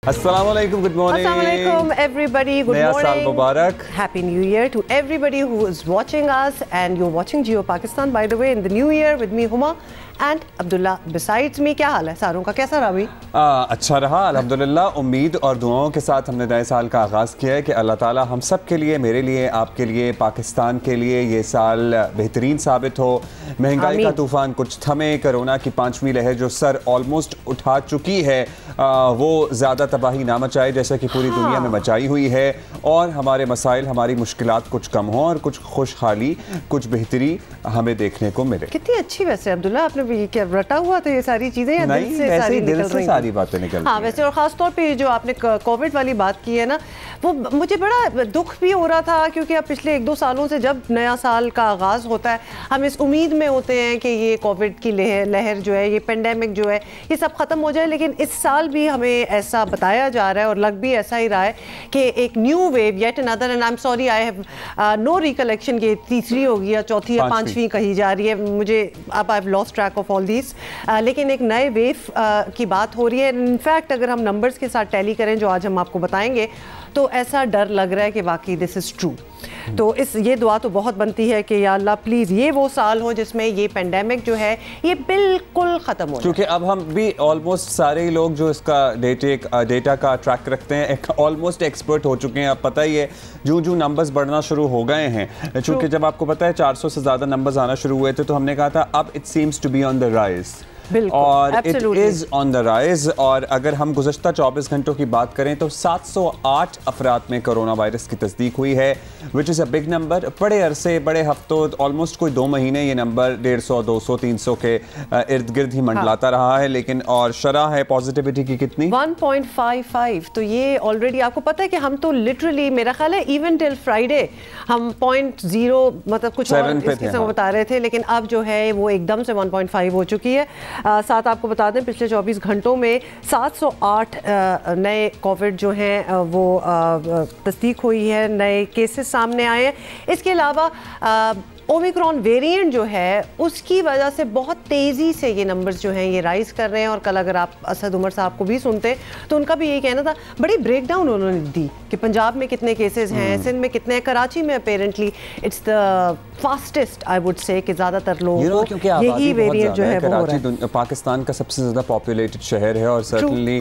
अस्सलाम वालेकुम, good morning. अस्सलाम वालेकुम एवरीबडी, गुड मॉर्निंग, नया साल मुबारक, happy new year to everybody who is watching us and you are watching Geo Pakistan by the way in the new year with me Huma and Abdullah besides me. क्या हाल है सारों का, कैसा रहा भाई? अच्छा रहा अल्हम्दुलिल्लाह। उम्मीद और दुआओं के साथ हमने नए साल का आगाज़ किया है कि अल्लाह ताला हम सब के लिए, मेरे लिए, आपके लिए, पाकिस्तान के लिए ये साल बेहतरीन साबित हो। महंगाई का तूफ़ान कुछ थमे, कोरोना की 5वीं लहर जो सर ऑलमोस्ट उठा चुकी है वो ज़्यादा तबाही ना मचाए जैसा कि पूरी दुनिया में मचाई हुई है, और हमारे मसाइल, हमारी मुश्किलात कुछ कम हों और कुछ खुशहाली, कुछ बेहतरी हमें देखने को मिले। कितनी अच्छी वैसे अब्दुल्ला आपने क्या रटा हुआ तो ये सारी चीजें या दिल से सारी निकल रही हैं? सारी बातें निकल रही हैं। वैसे और ख़ास तौर पे जो आपने कोविड वाली बात की है ना, वो मुझे बड़ा दुख भी हो रहा था क्योंकि अब पिछले 1-2 सालों से जब नया साल का आगाज़ होता है हम इस उम्मीद में होते हैं कि ये कोविड की लहर जो है, ये पेंडेमिक जो है, ये सब ख़त्म हो जाए। लेकिन इस साल भी हमें ऐसा बताया जा रहा है और लग भी ऐसा ही रहा है कि एक new wave, yet another, and I am sorry I have no recollection कि तीसरी होगी या चौथी या 5वीं कही जा रही है, मुझे अब I have lost track of all this, लेकिन एक नए वेव की बात हो रही है। इनफैक्ट अगर हम नंबर्स के साथ टैली करें जो आज हम आपको बताएंगे तो ऐसा डर लग रहा है कि वाकई दिस इज़ ट्रू। तो ये दुआ तो बहुत बनती है कि या अल्लाह प्लीज़ ये वो साल हो जिसमें ये पेंडेमिक जो है ये बिल्कुल ख़त्म हो, क्योंकि अब हम भी ऑलमोस्ट सारे लोग जो इसका डेटा का ट्रैक रखते हैं ऑलमोस्ट एक्सपर्ट हो चुके हैं। अब पता ही है जो नंबर्स बढ़ना शुरू हो गए हैं, चूँकि जब आपको पता है 400 से ज़्यादा नंबर्स आना शुरू हुए थे तो हमने कहा था अब it seems to be on the rise, और it is on the rise. और अगर हम गुज़श्ता 24 घंटों की बात करें तो 708 अफराद में कोरोना वायरस की तस्दीक हुई है, विच इज़ अ बिग नंबर। बड़े अरसे, बड़े हफ्तों, ऑलमोस्ट कोई 2 महीने ये नंबर 150, 200, 300 के इर्द गिर्द ही मंडलाता रहा है। लेकिन और शरह है पॉजिटिविटी की कितनी, 1.55। तो ये ऑलरेडी आपको पता है कि हम तो लिटरली मेरा ख्याल है इवन टिल फ्राइडे हम 0.0 मतलब कुछ और इस किस्म को बता रहे थे, लेकिन अब जो है वो एकदम से 1.5 हो चुकी है। साथ आपको बता दें पिछले 24 घंटों में 708 नए कोविड जो हैं वो तस्दीक हुई है, नए केसेस सामने आए हैं। इसके अलावा ओमिक्रॉन वेरिएंट जो है उसकी वजह से बहुत तेज़ी से ये नंबर्स जो हैं ये राइज़ कर रहे हैं। और कल अगर आप असद उमर साहब को भी सुनते तो उनका भी यही कहना था, बड़ी ब्रेक डाउन उन्होंने दी कि पंजाब में कितने केसेस हैं, सिंध में कितने, कराची में apparently it's the fastest I would say कि ज़्यादातर लोगों को यही वेरिएंट जो है कराची पाकिस्तान का सबसे ज़्यादा पॉपुलेटेड शहर है और सर्टनली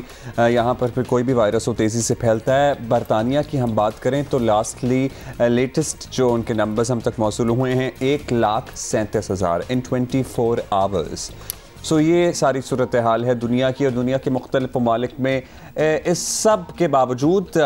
यहाँ पर फिर कोई भी वायरस हो तेज़ी से फैलता है। बरतानिया की हम बात करें तो लास्टली लेटेस्ट जो उनके नंबर्स हम तक मौसूल हुए हैं 1,37,000 इन 24 आवर्स। सो ये सारी सूरत हाल है दुनिया की, और दुनिया के मुख्तलिफ ममालिक में इस सब के बावजूद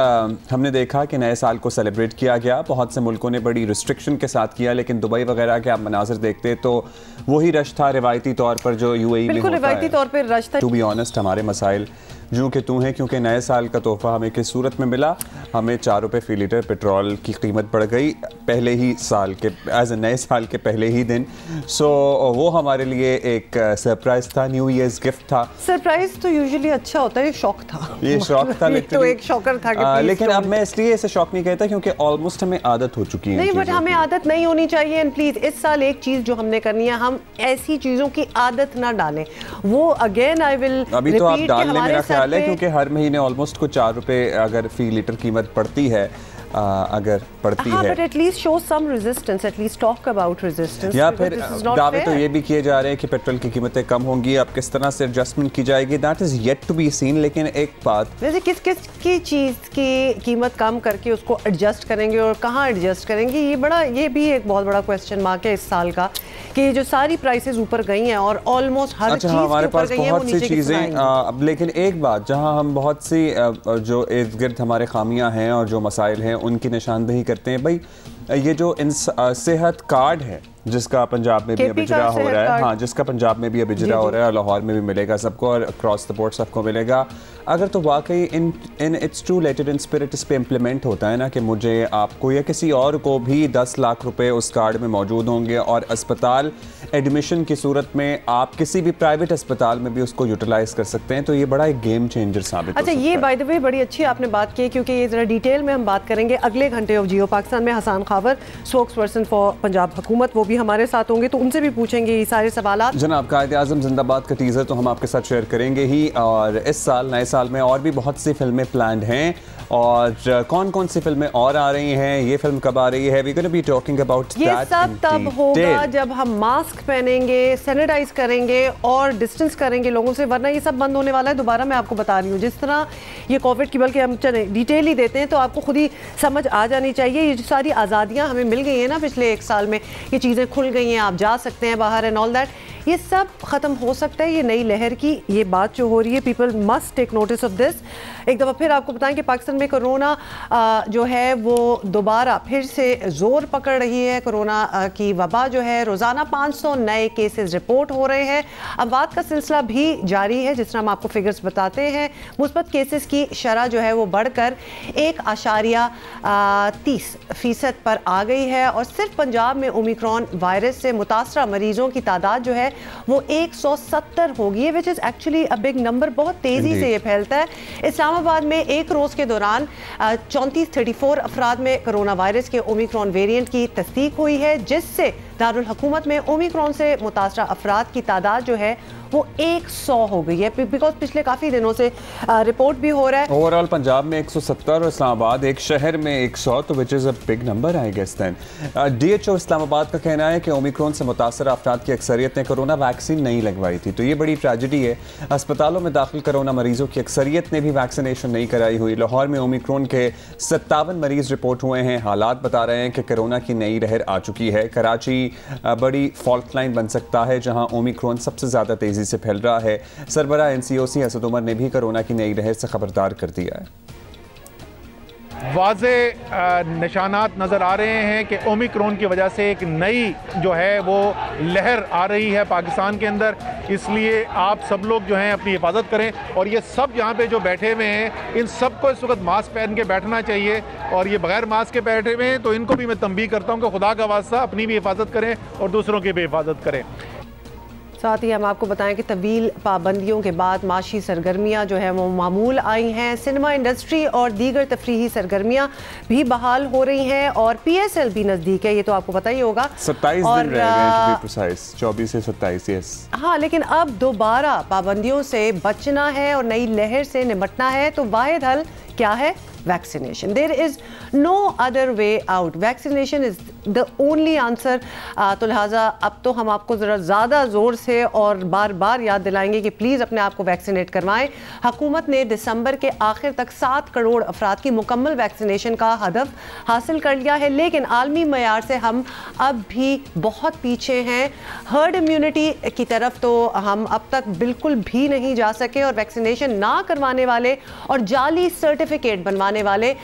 हमने देखा कि नए साल को सेलिब्रेट किया गया। बहुत से मुल्कों ने बड़ी रिस्ट्रिक्शन के साथ किया, लेकिन दुबई वगैरह के आप मनाजिर देखते तो वही रश था रिवायती तौर पर जो यूएई में होता है। रिवायती तौर पर रश था। टू बी ऑनेस्ट हमारे मसाइल यूँ कि तू हैं, क्योंकि नए साल का तोहफ़ा हमें किस सूरत में मिला, हमें 4 रुपये फ़ी लीटर पेट्रोल की कीमत बढ़ गई पहले ही साल के, एज ए नए साल के पहले ही दिन। सो वो हमारे लिए एक सरप्राइज़ था, न्यू ईयर्स गिफ्ट था। सरप्राइज़ तो यूजुअली अच्छा होता है, ये शौक था, ये शौक था तो एक शौकर था कि लेकिन अब मैं इसलिए इसे शौक नहीं कहता क्योंकि ऑलमोस्ट हमें आदत हो चुकी है। नहीं, बट हमें आदत नहीं होनी चाहिए। एंड प्लीज़ इस साल एक चीज़ जो हमने करनी है, हम ऐसी चीज़ों की आदत ना डालें। वो अगेन आई विल अभी तो आप डालने मेरा ख्याल है, क्योंकि हर महीने ऑलमोस्ट को 4 रुपये अगर फ़ी लीटर कीमत पड़ती है, अगर पड़ती है, but at least show some resistance, at least talk about resistance. या फिर दावे तो ये भी किए जा रहे हैं कि पेट्रोल की कीमतें कम होंगी, अब किस तरह से एडजस्टमेंट की जाएगी that is yet to be seen. लेकिन एक बात, वैसे किस किस की चीज़ की कीमत कम करके उसको एडजस्ट करेंगे और कहाँ एडजस्ट करेंगे, ये भी एक बहुत बड़ा क्वेश्चन मार्क है इस साल का कि जो सारी प्राइसेस ऊपर गई हैं और ऑलमोस्ट हर चीज़ हमारे पास बहुत सी चीज़ें। अब लेकिन एक बात, जहाँ हम बहुत सी जो इर्द गिर्द हमारे खामियां हैं और जो मसाइल हैं उनकी निशानदेही करते हैं, भाई ये जो सेहत कार्ड है जिसका पंजाब में भी अब इजरा हो रहा है, हाँ जिसका पंजाब में भी अब इजरा हो रहा है, लाहौर में भी मिलेगा सबको और अक्रॉस द बोर्ड सबको मिलेगा। अगर तो वाकई in its true letter in spirit इस पे इम्प्लीमेंट होता है ना कि मुझे, आपको या किसी और को भी 10 लाख रुपए उस कार्ड में मौजूद होंगे और अस्पताल एडमिशन की सूरत में आप किसी भी प्राइवेट अस्पताल में भी उसको यूटिलाइज कर सकते हैं, तो ये बड़ा एक गेम चेंजर साबित हो सकता है। ये बाय द वे बड़ी अच्छी आपने बात की, क्योंकि ये ज़रा डिटेल में हम बात करेंगे अगले घंटे ऑफ जियो पाकिस्तान में। Hassan Khawar spokesperson for Punjab हुकूमत वो भी हमारे साथ होंगे, तो उनसे भी पूछेंगे ये सारे सवाल। जनाब कायद-ए-आज़म जिंदाबाद का टीज़र तो हम आपके साथ शेयर करेंगे ही, और इस साल नए साल साल में और भी बहुत सी फिल्में प्लान्ड हैं, और कौन कौन सी फिल्में और आ रही हैं, ये फिल्म कब आ रही है, we gonna be talking about that. ये सब तब होगा जब हम मास्क पहनेंगे, सैनिटाइज करेंगे और डिस्टेंस करेंगे लोगों से, वरना ये सब बंद होने वाला है। दोबारा मैं आपको बता रही हूँ, जिस तरह ये कोविड की, बल्कि हम चले डिटेल ही देते हैं तो आपको खुद ही समझ आ जानी चाहिए। ये जो सारी आज़ादियाँ हमें मिल गई हैं ना पिछले 1 साल में, ये चीज़ें खुल गई हैं, आप जा सकते हैं बाहर एंड ऑल दैट, ये सब ख़त्म हो सकता है। ये नई लहर की ये बात जो हो रही है, people must take notice of this. एक दफ़ा फिर आपको बताएं कि पाकिस्तान में कोरोना जो है वो दोबारा फिर से ज़ोर पकड़ रही है। कोरोना की वबा जो है, रोज़ाना 500 नए केसेस रिपोर्ट हो रहे हैं। अमवात का सिलसिला भी जारी है, जिस तरह हम आपको फिगर्स बताते हैं। मुस्बत केसेस की शरह जो है वो बढ़कर 1.30% पर आ गई है, और सिर्फ पंजाब में ओमिक्रॉन वायरस से मुतासरा मरीजों की तादाद जो है वो 170 होगी है, which is actually a big number. बहुत तेज़ी से ये फैलता है। इस्लामाबाद में एक रोज़ के दौरान 34 अफराद में कोरोना वायरस के ओमिक्रॉन वेरिएंट की तस्दीक हुई है, जिससे दारुल हुकूमत में ओमिक्रॉन से मुतासरा अफराद की तादाद जो है वो 100 हो गई है, बिकॉज पिछले काफ़ी दिनों से रिपोर्ट भी हो रहा है। ओवरऑल पंजाब में 170 और इस्लामाबाद एक शहर में 100, तो which is a big number I guess then. DHO Islamabad का कहना है कि ओमिक्रॉन से मुतासर अफराद की अक्सरियत ने कोरोना वैक्सीन नहीं लगवाई थी, तो ये बड़ी ट्रेजिडी है। अस्पतालों में दाखिल कोरोना मरीजों की अक्सरियत ने भी वैक्सीनेशन नहीं कराई हुई। लाहौर में ओमिक्रॉन के 57 मरीज रिपोर्ट हुए हैं। हालात बता रहे हैं कि कोरोना की नई लहर आ चुकी है। कराची बड़ी फॉल्ट लाइन बन सकता है, जहाँ ओमिक्रॉन सबसे ज़्यादा तेज़ी से फैल रहा है। सरबरा NCOC असद उमर ने भी कोरोना की नई लहर से खबरदार कर दिया है। वाज़े निशानात नज़र आ रहे हैं कि ओमिक्रॉन की वजह से एक नई जो है वो लहर आ रही है पाकिस्तान के अंदर, इसलिए आप सब लोग जो हैं अपनी हिफाजत करें। और ये सब यहाँ पे जो बैठे हुए हैं, इन सबको इस वक्त मास्क पहन के बैठना चाहिए, और ये बगैर मास्क के बैठे हुए हैं तो इनको भी मैं तंबीह करता हूँ कि खुदा का वास्ता अपनी भी हिफाजत करें और दूसरों की भी हिफाजत करें। साथ ही हम आपको बताएं कि तवील पाबंदियों के बाद माशी सरगर्मियाँ जो है वो मामूल आई हैं। सिनेमा इंडस्ट्री और दीगर तफरीही सरगर्मियाँ भी बहाल हो रही हैं, और PSL भी नज़दीक है, ये तो आपको पता ही होगा। 27 दिन रह गए, 24 से 27। यस हाँ, लेकिन अब दोबारा पाबंदियों से बचना है और नई लहर से निपटना है, तो वाहिद हल क्या है? Vaccination. There is no other way out. Vaccination is the only answer. तो लिहाजा अब तो हम आपको ज़रा ज़्यादा ज़ोर से और बार बार याद दिलाएंगे कि प्लीज़ अपने आप को वैक्सीनेट करवाएं। हुकूमत ने दिसंबर के आखिर तक 7 करोड़ अफराद की मुकम्मल वैक्सीनेशन का हदफ हासिल कर लिया है, लेकिन आलमी मयार से हम अब भी बहुत पीछे हैं। हर्ड इम्यूनिटी की तरफ तो हम अब तक बिल्कुल भी नहीं जा सके, और वैक्सीनेशन ना करवाने वाले और जाली सर्टिफिकेट बनवाने वाले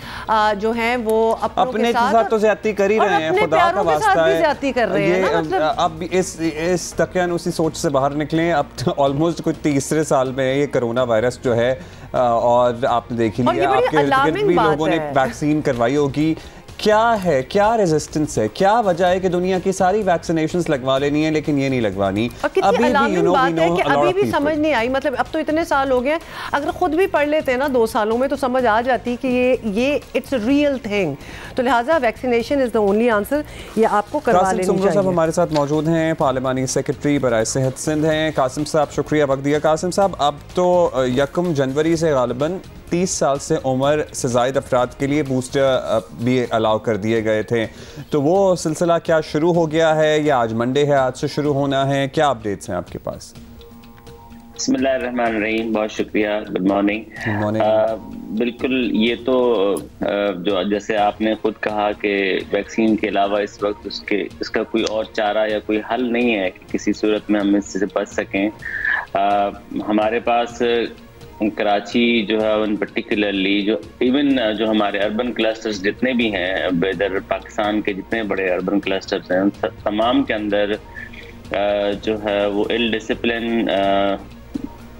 जो हैं वो अपने साथ तो ज्यादती कर ही रहे हैं, खुदा का वास्ता है, ज्यादती कर रहे हैं ना। मतलब अब इस तकियानुसी सोच से बाहर निकलें। अब तो ऑलमोस्ट कोई 3रे साल में ये कोरोना वायरस जो है, और आपने देख ही लिया, आपके इर्द गिर्द भी लोगों ने वैक्सीन करवाई होगी। क्या है, क्या रेजिस्टेंस है, क्या वजह है कि दुनिया की सारी वैक्सीनेशंस लगवा लेनी है लेकिन ये नहीं लगवानी? अभी भी समझ नहीं आई। मतलब अब तो इतने साल हो गए, अगर खुद भी पढ़ लेते हैं ना 2 सालों में, तो समझ आ जाती कि ये इट्स रियल थिंग। तो लिहाजा vaccination is the only answer, ये आपको करवा लेनी चाहिए। साहब हमारे साथ मौजूद हैं, पार्लिमानी सेक्रेटरी बराए सेहत सिंध हैं। कासिम साहब, शुक्रिया वक्त दिया। कासिम साहब, अब तो 1 जनवरी से गालिबन 30 साल से उम्र से ज़ायद अफराद के लिए बूस्टर भी अलाउ कर दिए गए थे, तो वो सिलसिला क्या शुरू हो गया है या आज मंडे है, आज से शुरू होना है? क्या अपडेट्स हैं आपके पास? बिस्मिल्लाहिर्रहमानिर्रहीम, बहुत शुक्रिया, गुड मॉर्निंग। बिल्कुल, ये तो जो जैसे आपने खुद कहा कि वैक्सीन के अलावा इस वक्त इसका कोई और चारा या कोई हल नहीं है कि किसी सूरत में हम इससे बच सकें। हमारे पास कराची जो है उन पर्टिकुलरली जो इवन जो हमारे अर्बन क्लस्टर्स जितने भी हैं, इधर पाकिस्तान के जितने बड़े अर्बन क्लस्टर्स हैं, उन तमाम के अंदर जो है वो इल डिसिप्लिन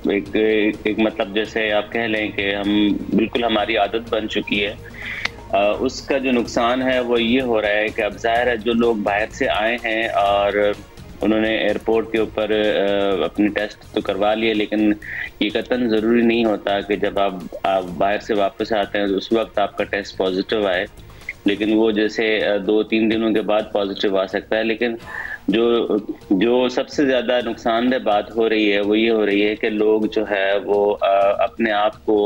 एक मतलब जैसे आप कह लें कि हम बिल्कुल हमारी आदत बन चुकी है। उसका जो नुकसान है वो ये हो रहा है कि अब जाहिर है जो लोग बाहर से आए हैं और उन्होंने एयरपोर्ट के ऊपर अपने टेस्ट तो करवा लिए, लेकिन ये कतन ज़रूरी नहीं होता कि जब आप बाहर से वापस आते हैं तो उस वक्त आपका टेस्ट पॉजिटिव आए, लेकिन वो जैसे 2-3 दिनों के बाद पॉजिटिव आ सकता है। लेकिन जो सबसे ज्यादा नुकसानदेह बात हो रही है वो ये हो रही है कि लोग जो है वो अपने आप को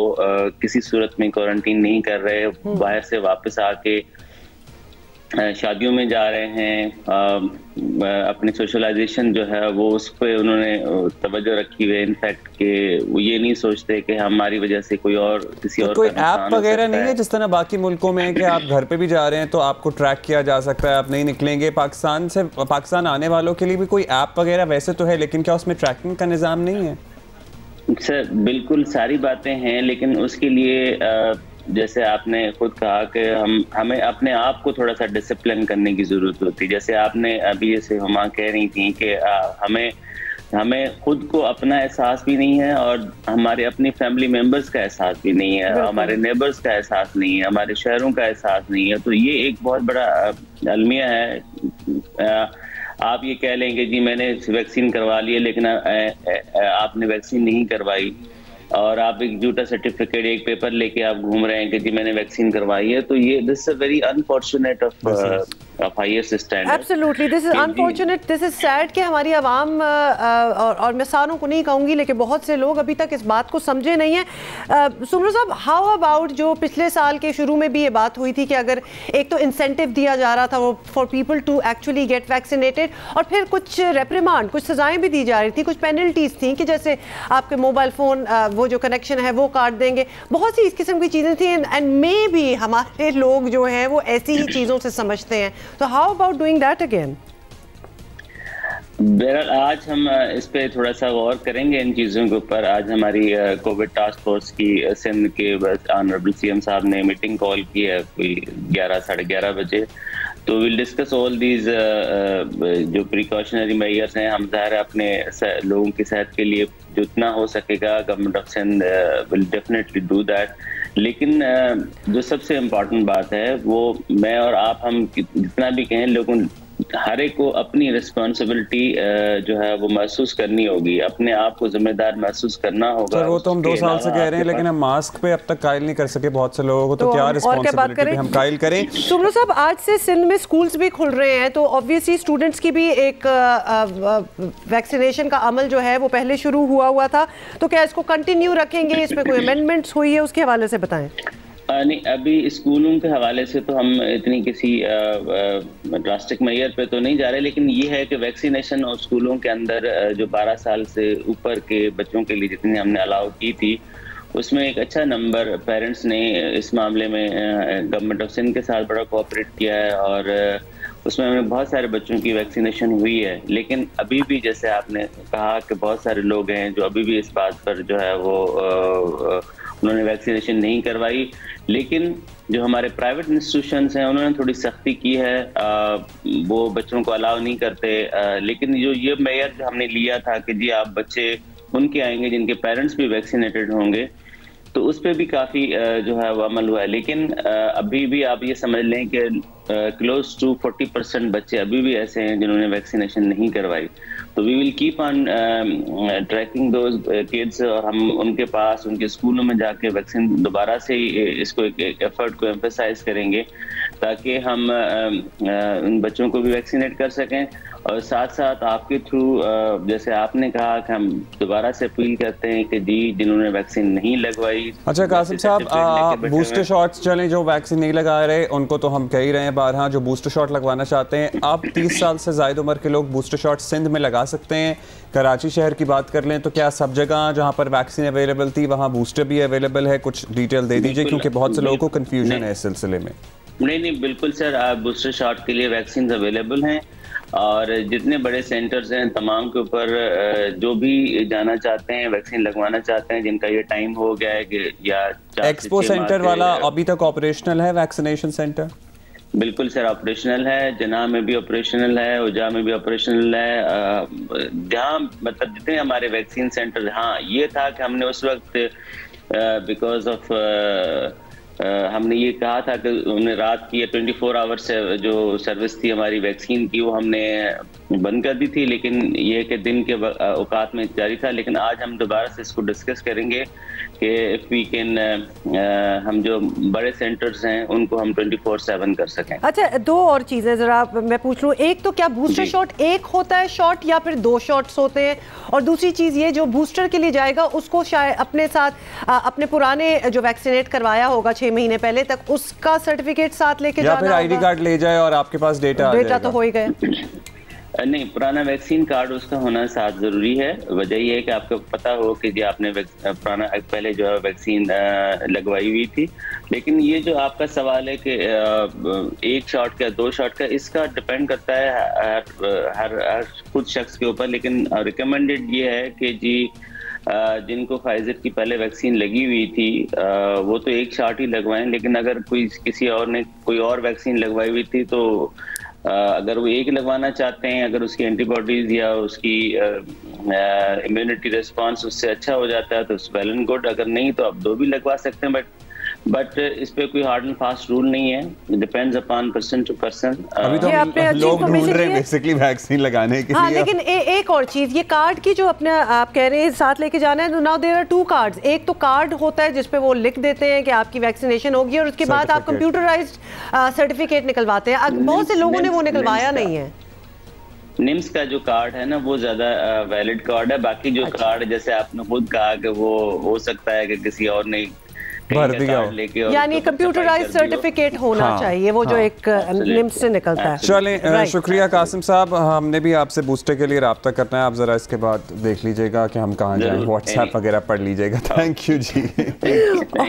किसी सूरत में क्वारंटीन नहीं कर रहे, बाहर से वापस आके शादियों में जा रहे हैं, अपनी सोशलाइजेशन जो है वो उस पर उन्होंने तवज्जो रखी हुई है। इनफैक्ट कि वो ये नहीं सोचते कि हमारी वजह से कोई और किसी और कोई ऐप वगैरह नहीं है जिस तरह बाकी मुल्कों में है कि आप घर पे भी जा रहे हैं तो आपको ट्रैक किया जा सकता है, आप नहीं निकलेंगे। पाकिस्तान आने वालों के लिए भी कोई ऐप वगैरह वैसे तो है, लेकिन क्या उसमें ट्रैकिंग का निज़ाम नहीं है? सर बिल्कुल सारी बातें हैं, लेकिन उसके लिए जैसे आपने खुद कहा कि हमें अपने आप को थोड़ा सा डिसिप्लिन करने की जरूरत होती है। जैसे आपने अभी जैसे हुमा कह रही थी कि हमें खुद को अपना एहसास भी नहीं है और हमारे अपनी फैमिली मेंबर्स का एहसास भी नहीं है, हमारे नेबर्स का एहसास नहीं है, हमारे शहरों का एहसास नहीं है। तो ये एक बहुत बड़ा अलमिया है। आप ये कह लेंगे जी मैंने वैक्सीन करवा ली है, लेकिन आपने वैक्सीन नहीं करवाई और आप एक झूठा सर्टिफिकेट, एक पेपर लेके आप घूम रहे हैं कि जी मैंने वैक्सीन करवाई है। तो ये this is very unfortunate of highest standard. Absolutely this is unfortunate, this is sad कि हमारी आवाम और मैं सारों को नहीं कहूँगी लेकिन बहुत से लोग अभी तक इस बात को समझे नहीं है। सुमरो साहब, हाउ अबाउट जो पिछले साल के शुरू में भी ये बात हुई थी कि अगर एक तो इंसेंटिव दिया जा रहा था वो for people to actually get vaccinated, और फिर कुछ रेप्रिमांड, कुछ सजाएं भी दी जा रही थी, कुछ पेनल्टीज थी कि जैसे आपके मोबाइल फ़ोन वो जो कनेक्शन है वो काट देंगे, बहुत सी इस किस्म की चीज़ें थी। एंड मे भी हमारे लोग जो हैं वो ऐसी ही चीज़ों से समझते हैं। तो how about doing that again? बहरहाल आज हम इस पे थोड़ा सा गौर करेंगे इन चीज़ों के ऊपर। आज हमारी कोविड टास्क फोर्स की सिंध के ऑनरेबल सीएम साहब ने मीटिंग कॉल की है कोई 11 साढ़े 11 बजे। तो विल डिस्कस ऑल दीज जो प्रिकॉशनरी मेजर्स हैं। हम ज़ाहिर अपने लोगों की सेहत के लिए जितना हो सकेगा government of Sindh will definitely do that. लेकिन जो सबसे इम्पोर्टेंट बात है वो मैं और आप हम जितना भी कहें, लोगों हर एक को अपनी रिस्पॉन्सिबिलिटी जो है वो महसूस करनी होगी, अपने आप को जिम्मेदार महसूस करना होगा। सर वो तो हम 2 साल से कह रहे हैं, लेकिन हम मास्क पे अब तक कायल नहीं कर सके बहुत से लोगों को, तो क्या रिस्पॉन्सिबिलिटी हम कायल करें? सुमरो साहब, आज से सिंध में स्कूल्स भी खुल रहे हैं, तो ऑब्वियसली स्टूडेंट्स की भी एक वैक्सीनेशन का अमल जो है वो पहले शुरू हुआ था, तो क्या इसको कंटिन्यू रखेंगे? इसमें कोई अमेंडमेंट्स हुई है, उसके हवाले से बताएं। नहीं, अभी स्कूलों के हवाले से तो हम इतनी किसी ड्रास्टिक मेजर पे तो नहीं जा रहे, लेकिन ये है कि वैक्सीनेशन और स्कूलों के अंदर जो 12 साल से ऊपर के बच्चों के लिए जितनी हमने अलाउ की थी, उसमें एक अच्छा नंबर पेरेंट्स ने इस मामले में गवर्नमेंट ऑफ सिंध के साथ बड़ा कोऑपरेट किया है और उसमें हमें बहुत सारे बच्चों की वैक्सीनेशन हुई है। लेकिन अभी भी जैसे आपने कहा कि बहुत सारे लोग हैं जो अभी भी इस बात पर जो है वो उन्होंने वैक्सीनेशन नहीं करवाई। लेकिन जो हमारे प्राइवेट इंस्टीट्यूशंस हैं उन्होंने थोड़ी सख्ती की है, वो बच्चों को अलाउ नहीं करते। लेकिन जो ये मेजर जो हमने लिया था कि जी आप बच्चे उनके आएंगे जिनके पेरेंट्स भी वैक्सीनेटेड होंगे, तो उस पर भी काफ़ी जो है वो अमल हुआ है। लेकिन अभी भी आप ये समझ लें कि क्लोज टू 40% बच्चे अभी भी ऐसे हैं जिन्होंने वैक्सीनेशन नहीं करवाई। तो we will keep on tracking those kids और हम उनके पास उनके स्कूलों में जाके वैक्सीन दोबारा से इसको एक एफर्ट को एम्फेसाइज करेंगे ताकि हम उन बच्चों को भी वैक्सीनेट कर सकें। और साथ साथ आपके थ्रू जैसे आपने कहा कि हम दोबारा से अपील करते हैं कि जी जिन्होंने वैक्सीन नहीं लगवाई। अच्छा कासिम साहब, बूस्टर शॉट्स चलें, जो वैक्सीन नहीं लगा रहे उनको तो हम कह ही रहे हैं बारहा, जो बूस्टर शॉट लगवाना चाहते हैं, आप 30 साल से ज़ायद उम्र के लोग बूस्टर शॉट सिंध में लगा सकते हैं। कराची शहर की बात कर लें तो क्या सब जगह जहाँ पर वैक्सीन अवेलेबल थी वहाँ बूस्टर भी अवेलेबल है? कुछ डिटेल दे दीजिए क्योंकि बहुत से लोगों को कन्फ्यूजन है इस सिलसिले में। नहीं बिल्कुल सर, आप बूस्टर शॉट के लिए वैक्सीन अवेलेबल हैं और जितने बड़े सेंटर्स हैं तमाम के ऊपर जो भी जाना चाहते हैं वैक्सीन लगवाना चाहते हैं जिनका ये टाइम हो गया है कि या एक्सपो सेंटर वाला अभी तक ऑपरेशनल है वैक्सीनेशन सेंटर? बिल्कुल सर ऑपरेशनल है, जना में भी ऑपरेशनल है, उजा में भी ऑपरेशनल है। जहाँ मतलब जितने हमारे वैक्सीन सेंटर, हाँ ये था कि हमने उस वक्त बिकॉज ऑफ हमने ये कहा था कि उन्हें रात की 24 आवर्स जो सर्विस थी हमारी वैक्सीन की, वो हमने बंद कर दी थी, लेकिन ये कि दिन के औकात में जारी था। लेकिन आज हम दोबारा से इसको डिस्कस करेंगे कि इफ़ वी कैन, हम जो बड़े सेंटर्स हैं उनको हम 24/7 कर सकें। अच्छा, दो और चीज़ें ज़रा मैं पूछ लूँ। एक तो क्या बूस्टर शॉट एक होता है शॉट या फिर 2 शॉट्स होते हैं? और दूसरी चीज़ ये, जो बूस्टर के लिए जाएगा उसको शायद अपने साथ अपने पुराने जो वैक्सीनेट करवाया होगा 6 महीने पहले तक, उसका सर्टिफिकेट साथ लेके जाना होगा, या फिर ID कार्ड ले जाए और आपके पास डेटा तो हो ही गया। नहीं, पुराना वैक्सीन कार्ड उसका होना साथ ज़रूरी है। वजह यह है कि आपको पता हो कि जी आपने पुराना पहले जो है वैक्सीन लगवाई हुई थी। लेकिन ये जो आपका सवाल है कि 1 शॉट का 2 शॉट का, इसका डिपेंड करता है हर खुद शख्स के ऊपर। लेकिन रिकमेंडेड ये है कि जी जिनको फाइजर की पहले वैक्सीन लगी हुई थी वो तो 1 शॉट ही लगवाएं। लेकिन अगर किसी और ने कोई और वैक्सीन लगवाई हुई थी तो अगर वो 1 लगवाना चाहते हैं, अगर उसकी एंटीबॉडीज या उसकी इम्यूनिटी रिस्पांस उससे अच्छा हो जाता है तो वेल एंड गुड। अगर नहीं तो आप 2 भी लगवा सकते हैं। बट इस पे कोई हार्ड एंड फास्ट रूल नहीं है, depends upon person to person. अभी तो लोग ढूंढ रहे हैं बेसिकली वैक्सीन लगाने के लिए। लेकिन एक और चीज, ये कार्ड की जो अपने आप कह रहे हैं साथ लेके जाना है, तो नाउ देयर आर 2 कार्ड्स। एक तो कार्ड होता है जिसपे वो लिख देते हैं कि आपकी वैक्सीनेशन होगी और उसके बाद आप कंप्यूटराइज्ड सर्टिफिकेट निकलवाते हैं। बहुत से लोगों ने वो निकलवाया नहीं है। निम्स का जो कार्ड है ना वो ज्यादा वैलिड कार्ड है। बाकी जो कार्ड जैसे आपने खुद कहा कि वो हो सकता है कि किसी और ने भर दिया, यानी कंप्यूटराइज्ड सर्टिफिकेट होना चाहिए, वो जो एक निम्स से निकलता है। चलें, शुक्रिया कासिम साहब। हमने भी आपसे बूस्टर के लिए रब्ता करना है। आप जरा इसके बाद देख लीजिएगा कि हम कहाँ जाएं, व्हाट्सएप वगैरह पढ़ लीजिएगा। Thank you ji.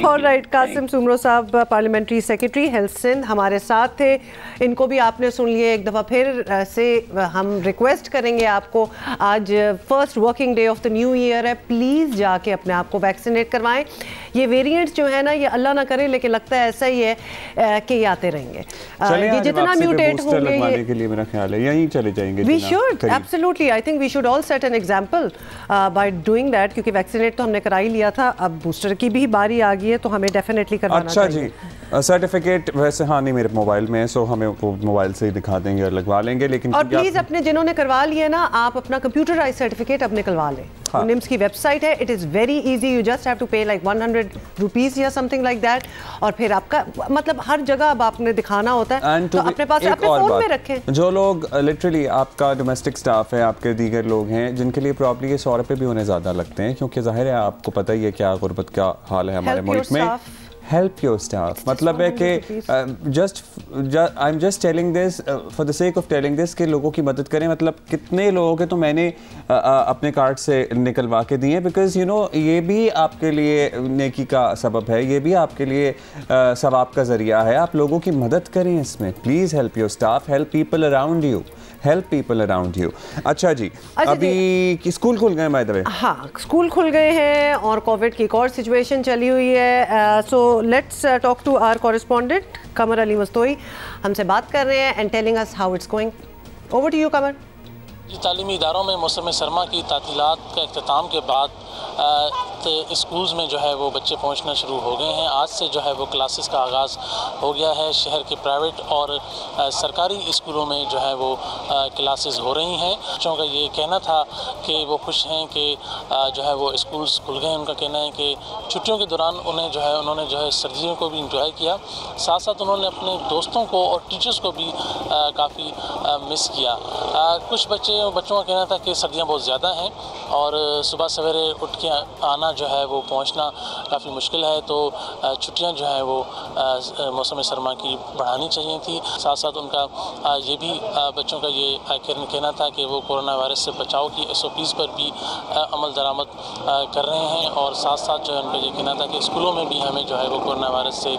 Alright, Qasim Soomro साहब, पार्लियामेंट्री सेक्रेटरी हेल्थ सिंध, हमारे साथ थे। इनको भी आपने सुन लिए। एक दफ़ा फिर से हम रिक्वेस्ट करेंगे आपको, आज first working day of the new year है, प्लीज़ जाके अपने आप को वैक्सीनेट करवाएं। ये वेरिएंट्स जो है ना, ये अल्लाह ना करे लेकिन लगता है ऐसा ही है कि ये आते रहेंगे। ये जितना म्यूटेट होंगे, ये के लिए मेरा ख्याल है यहीं चले जाएंगे। We should absolutely, I think we should all set an example by doing that, क्योंकि वैक्सीनेट तो हमने करा ही लिया था, अब बूस्टर की भी बारी आ गई है, तो हमें डेफिनेटली करवाना चाहिए। अच्छा जी, सर्टिफिकेट वैसे हाँ नहीं मेरे मोबाइल में है, सो हमें वो मोबाइल से ही दिखा देंगे और लगवा लेंगे। लेकिन और प्लीज अपने जिन्होंने करवा लिया ना, आप अपना कंप्यूटराइज्ड सर्टिफिकेट अब निकलवा लें। हाँ। निम्स की वेबसाइट है, it is very easy, you just have to pay like 100 rupees या समथिंग लाइक दैट, और फिर आपका मतलब हर जगह अब आपने दिखाना होता है, तो अपने पास अपने फोन में रखें। जो लोग लिटरली आपका डोमेस्टिक स्टाफ है, आपके दीगर लोग हैं जिनके लिए प्रॉब्ली ये 100 रुपये भी उन्हें ज़्यादा लगते हैं, क्योंकि जाहिर है आपको पता ही है क्या गुर्बत का हाल है हमारे मुल्क में। हेल्प योर स्टाफ, मतलब है कि I am just telling this for the sake of telling this कि लोगों की मदद करें। मतलब कितने लोगों के तो मैंने अपने कार्ड से निकलवा के दिए, बिकॉज यू नो ये भी आपके लिए नेकी का सबब है, ये भी आपके लिए सवाब का ज़रिया है। आप लोगों की मदद करें इसमें, please help your staff, help people around you, help people around you. अच्छा जी, अभी स्कूल खुल गए बाय द वे? हाँ, स्कूल खुल गए हैं और कोविड की एक और सिचुएशन चली हुई है। So let's talk to our correspondent Qamar Ali Mastoi, हमसे बात कर रहे हैं and telling us how it's going. Over to you Qamar. तालीमी इदारों में मौसम सरमा की तातीलात का अख्ताम के बाद स्कूल्स में जो है वो बच्चे पहुंचना शुरू हो गए हैं। आज से जो है वो क्लासेस का आगाज़ हो गया है। शहर के प्राइवेट और सरकारी स्कूलों में जो है वो क्लासेस हो रही हैं। बच्चों का ये कहना था कि वो खुश हैं कि जो है वो स्कूल्स खुल गए। उनका कहना है कि छुट्टियों के दौरान उन्होंने जो है सर्दियों को भी इंजॉय किया, साथ साथ उन्होंने अपने दोस्तों को और टीचर्स को भी काफ़ी मिस किया। कुछ बच्चों का कहना था कि सर्दियाँ बहुत ज़्यादा हैं और सुबह सवेरे उठ के आना जो है वो पहुंचना काफ़ी मुश्किल है, तो छुट्टियां जो है वो मौसम सरमा की बढ़ानी चाहिए थी। साथ साथ उनका ये भी बच्चों का ये कहना था कि वो कोरोना वायरस से बचाव की SOPs पर भी अमल दरामद कर रहे हैं, और साथ साथ जो है उनका ये कहना था कि स्कूलों में भी हमें जो है वो कोरोना वायरस से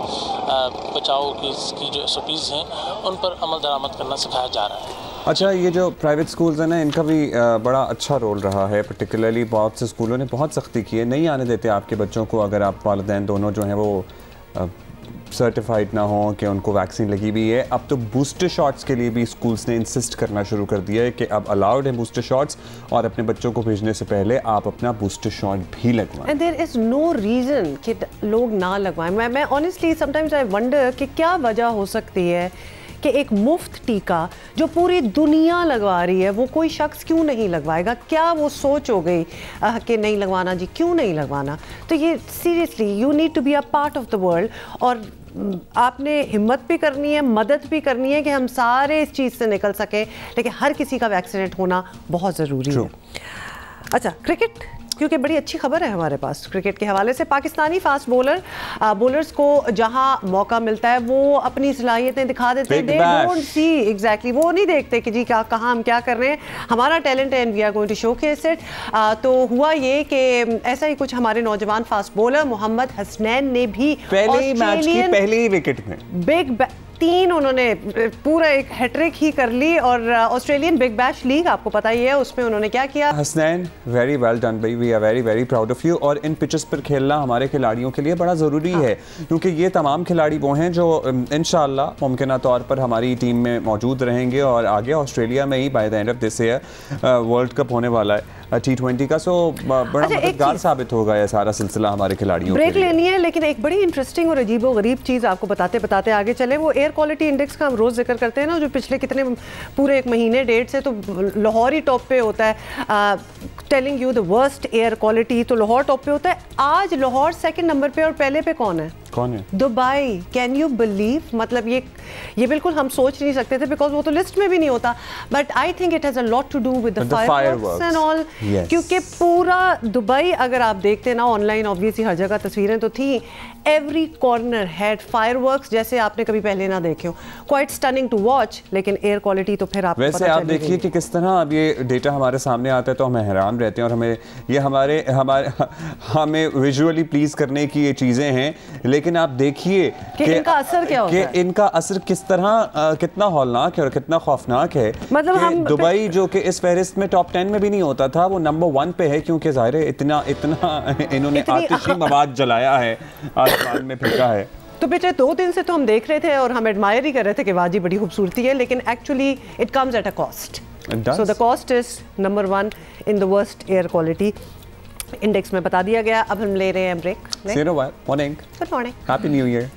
बचाव की जो SOPs हैं उन पर अमल दरामद करना सिखाया जा रहा है। अच्छा, ये जो प्राइवेट स्कूल्स हैं ना, इनका भी बड़ा अच्छा रोल रहा है। पर्टिकुलरली बहुत से स्कूलों ने बहुत सख्ती की है, नहीं आने देते आपके बच्चों को अगर आप वालिदैन दोनों जो हैं वो सर्टिफाइड ना हो कि उनको वैक्सीन लगी हुई है। अब तो बूस्टर शॉट्स के लिए भी स्कूल्स ने इंसिस्ट करना शुरू कर दिया है कि अब अलाउड है बूस्टर शॉट्स, और अपने बच्चों को भेजने से पहले आप अपना बूस्टर शॉट भी लगवाएं। And there is no reason कि लोग ना लगवाएं। मैं ऑनेस्टली समटाइम्स आई वंडर कि क्या वजह हो सकती है कि एक मुफ्त टीका जो पूरी दुनिया लगवा रही है वो कोई शख्स क्यों नहीं लगवाएगा? क्या वो सोच हो गई कि नहीं लगवाना जी, क्यों नहीं लगवाना? तो ये seriously you need to be a part of the world, और आपने हिम्मत भी करनी है, मदद भी करनी है कि हम सारे इस चीज़ से निकल सकें, लेकिन हर किसी का वैक्सीनेट होना बहुत ज़रूरी है। अच्छा, क्रिकेट, क्योंकि बड़ी अच्छी खबर है हमारे पास क्रिकेट के हवाले से। पाकिस्तानी फास्ट बॉलर्स को जहां मौका मिलता है वो अपनी सलाहियतें दिखा देते हैं। दे डोंट सी एग्जैक्टली, वो नहीं देखते कि जी कहाँ हम क्या कर रहे हैं, हमारा टैलेंट है and we are going to showcase it. तो हुआ ये कि ऐसा ही कुछ हमारे नौजवान फास्ट बॉलर मोहम्मद हसनैन ने भी पहले मैच की पहली विकेट में बिग 3 उन्होंने पूरा एक हैट्रिक ही कर ली, और ऑस्ट्रेलियन बिग बैश लीग आपको पता ही है, उसमें उन्होंने क्या किया। हसनैन, वेरी वेल डन भाई, we are very very proud of you. और इन पिचेस पर खेलना हमारे खिलाड़ियों के लिए बड़ा ज़रूरी है, क्योंकि ये तमाम खिलाड़ी वो हैं जो इंशाल्लाह मुमकिन तौर पर हमारी टीम में मौजूद रहेंगे, और आगे ऑस्ट्रेलिया में ही by the end of this year World Cup होने वाला है T20 का। सो बड़ा मददगार साबित होगा ये सारा सिलसिला हमारे खिलाड़ियों ब्रेक लेनी है, लेकिन एक बड़ी इंटरेस्टिंग और अजीबो गरीब चीज़ आपको बताते बताते आगे चले। वो एयर क्वालिटी इंडेक्स का हम रोज़ जिक्र करते हैं ना, जो पिछले कितने पूरे एक महीने डेट से तो लाहौर ही टॉप पे होता है, telling you the worst air quality, तो लाहौर टॉप पे होता है। आज लाहौर सेकंड नंबर पे, और पहले पे कौन है? दुबई। Can you believe? मतलब ये बिल्कुल हम सोच नहीं सकते थे, बिकॉज वो तो लिस्ट में भी नहीं होता। But I think it has a lot to do with the fireworks and all, क्योंकि पूरा दुबई अगर आप देखते ना ऑनलाइन, ऑब्वियसली हर जगह तस्वीरें तो थी, एवरी कॉर्नर हैड फायरवर्क्स जैसे आपने कभी पहले ना देखे हो। क्वाइट स्टनिंग टू वॉच, लेकिन एयर क्वालिटी तो फिर आपको वैसे आप देखिए कि किस तरह अब ये डेटा हमारे सामने आता है तो हमें हैरान रहते हैं, और हमें ये हमें विजुअली प्लीज करने की ये चीज़ें हैं, लेकिन आप देखिए कि इनका असर क्या होता है, इनका असर किस तरह कितना हौलनाक है और कितना खौफनाक है। मतलब हम दुबई जो कि इस फहरिस्त में टॉप 10 में भी नहीं होता था, वो नंबर 1 पे है, क्योंकि जाहिर है इतना इन्होंने आतिशी मवाद जलाया है, आसमान में फेंका है। तो पिछले 2 दिन से तो हम देख रहे थे और हम एडमायर ही कर रहे थे कि वाह जी बड़ी खूबसूरती है, लेकिन actually it comes at a cost. So the cost is number 1 in the worst air quality index में बता दिया गया। अब हम ले रहे हैं break. Morning. Good morning. Happy new year.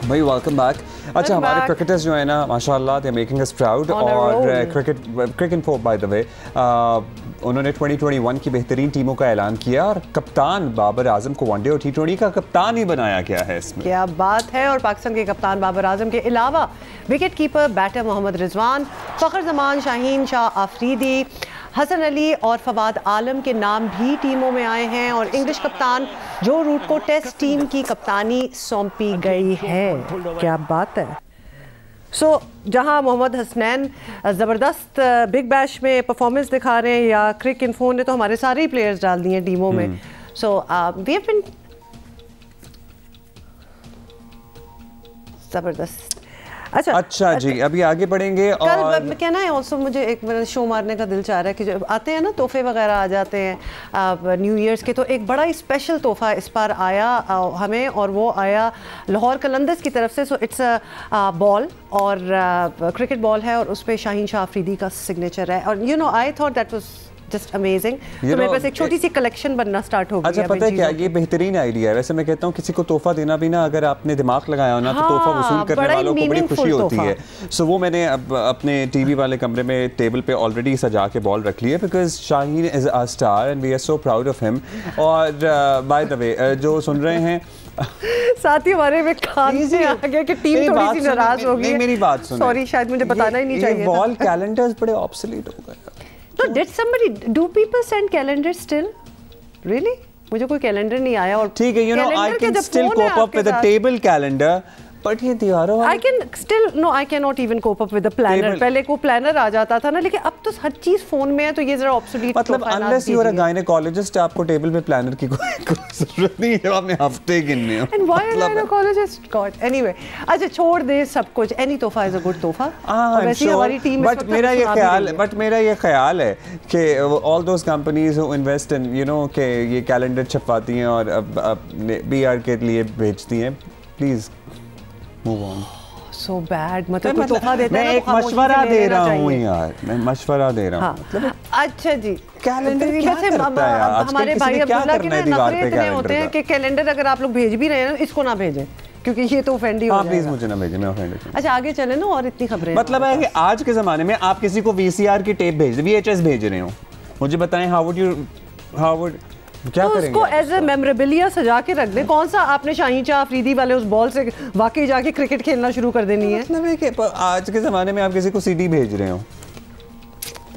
भाई वेलकम बैक। अच्छा, हमारे क्रिकेटर्स जो है ना माशाल्लाह दे मेकिंग अस प्राउड, और cricket info by the way उन्होंने 2021 की बेहतरीन टीमों का ऐलान किया, और कप्तान बाबर आजम को वनडे और T20 का कप्तान ही बनाया गया है इसमें। क्या बात है। और पाकिस्तान के कप्तान बाबर आजम के अलावा wicket keeper batter Mohammad Rizwan, Fakhar Zaman, Shaheen Shah Afridi, Hasan Ali और फवाद आलम के नाम भी टीमों में आए हैं, और इंग्लिश कप्तान जो रूट को टेस्ट टीम की कप्तानी सौंपी गई है। क्या बात है। जहां मोहम्मद हसनैन ज़बरदस्त बिग बैश में परफॉर्मेंस दिखा रहे हैं, या क्रिक इन्फो ने तो हमारे सारे ही प्लेयर्स डाल दिए टीमों में। वी हैव बीन ज़बरदस्त। अच्छा जी, अभी आगे बढ़ेंगे। और कहना है ऑल्सो, मुझे एक शो मारने का दिल चाह रहा है कि जब आते हैं ना तोहफे वगैरह आ जाते हैं न्यू ईयर्स के, तो एक बड़ा ही स्पेशल तोहफा इस बार आया हमें, और वो आया लाहौर कलंदर्स की तरफ से। सो इट्स अ बॉल, और क्रिकेट बॉल है, और उस पर शाहीन शाह आफरीदी का सिग्नेचर है, और you know I thought that was just amazing. तो मेरे पास एक छोटी सी कलेक्शन बनना स्टार्ट हो गई। अच्छा, पता है क्या, ये बेहतरीन आइडिया है। वैसे मैं कहता हूँ किसी को तोहफा देना भी ना, अगर आपने दिमाग लगाया हो ना, तो तोहफा वसूल करने वालों को बड़ी खुशी होती है। सो वो मैंने अब अपने टीवी वाले कमरे में टेबल पे ऑलरेडी सजा के बॉल रख ली है, because Shaheen is a star and we are so proud of him. और बाय द वे जो सुन रहे हैं साथ ही हमारे में खान से आ गया कि टीम थोड़ी सी नाराज हो गई। मेरी बात सुनो, सॉरी, शायद मुझे बताना ही नहीं चाहिए। वॉल कैलेंडर्स बड़े ऑब्सोलीट हो गए। No, did somebody, do people send calendars still? Really? मुझे कोई कैलेंडर नहीं आया। और ठीक है, you know, I can still cope up with a table calendar, but ये दीवारों I can still no, I can not even cope up with the planner. पहले को प्लानर आ जाता था ना, लेकिन अब तो हर चीज फोन में है, तो ये जरा ऑब्सोलीट। मतलब unless you are a gynaecologist, आपको टेबल पे प्लानर की कोई जरूरत नहीं है, आपने हफ्ते गिनने हैं। And why gynaecologist, God, anyway. अच्छा छोड़ दे सब कुछ, एनी तोहफा इज अ गुड तोहफा। और वैसे हमारी टीम, बट मेरा ये ख्याल है कि all those companies who invest in you know के ये कैलेंडर छपवाती हैं और बीआर के लिए भेजती हैं, please move on. So bad, मतलब कोई तोहफा देता है ना, मैं एक मशवरा दे रहा हूँ यार, मैं मशवरा दे रहा हूँ। मतलब अच्छा जी, कैलेंडर क्या करता है यार? हमारे भाई अब्दुल्ला के नखरे इतने होते हैं कि कैलेंडर अगर आप लोग भेज भी रहे हैं ना, इसको ना भेजें क्योंकि ये तो ऑफेंड ही हो जाएगा। प्लीज मुझे ना भेजें, मैं ऑफेंड हूं। अच्छा आगे चले ना, और इतनी खबरें। मतलब है कि आज के ज़माने में आप किसी को वीसीआर की टेप भेज, VHS भेज रहे हो, मुझे बताएं हाउ वुड क्या करेंगे? उसको एज ए मेमोरेबिलिया सजा के रख दें। कौन सा आपने शाहीन शाह अफरीदी वाले उस बॉल से वाकई जाके क्रिकेट खेलना शुरू कर देनी है? मतलब है कि आज के ज़माने में आप किसी को CD भेज रहे हो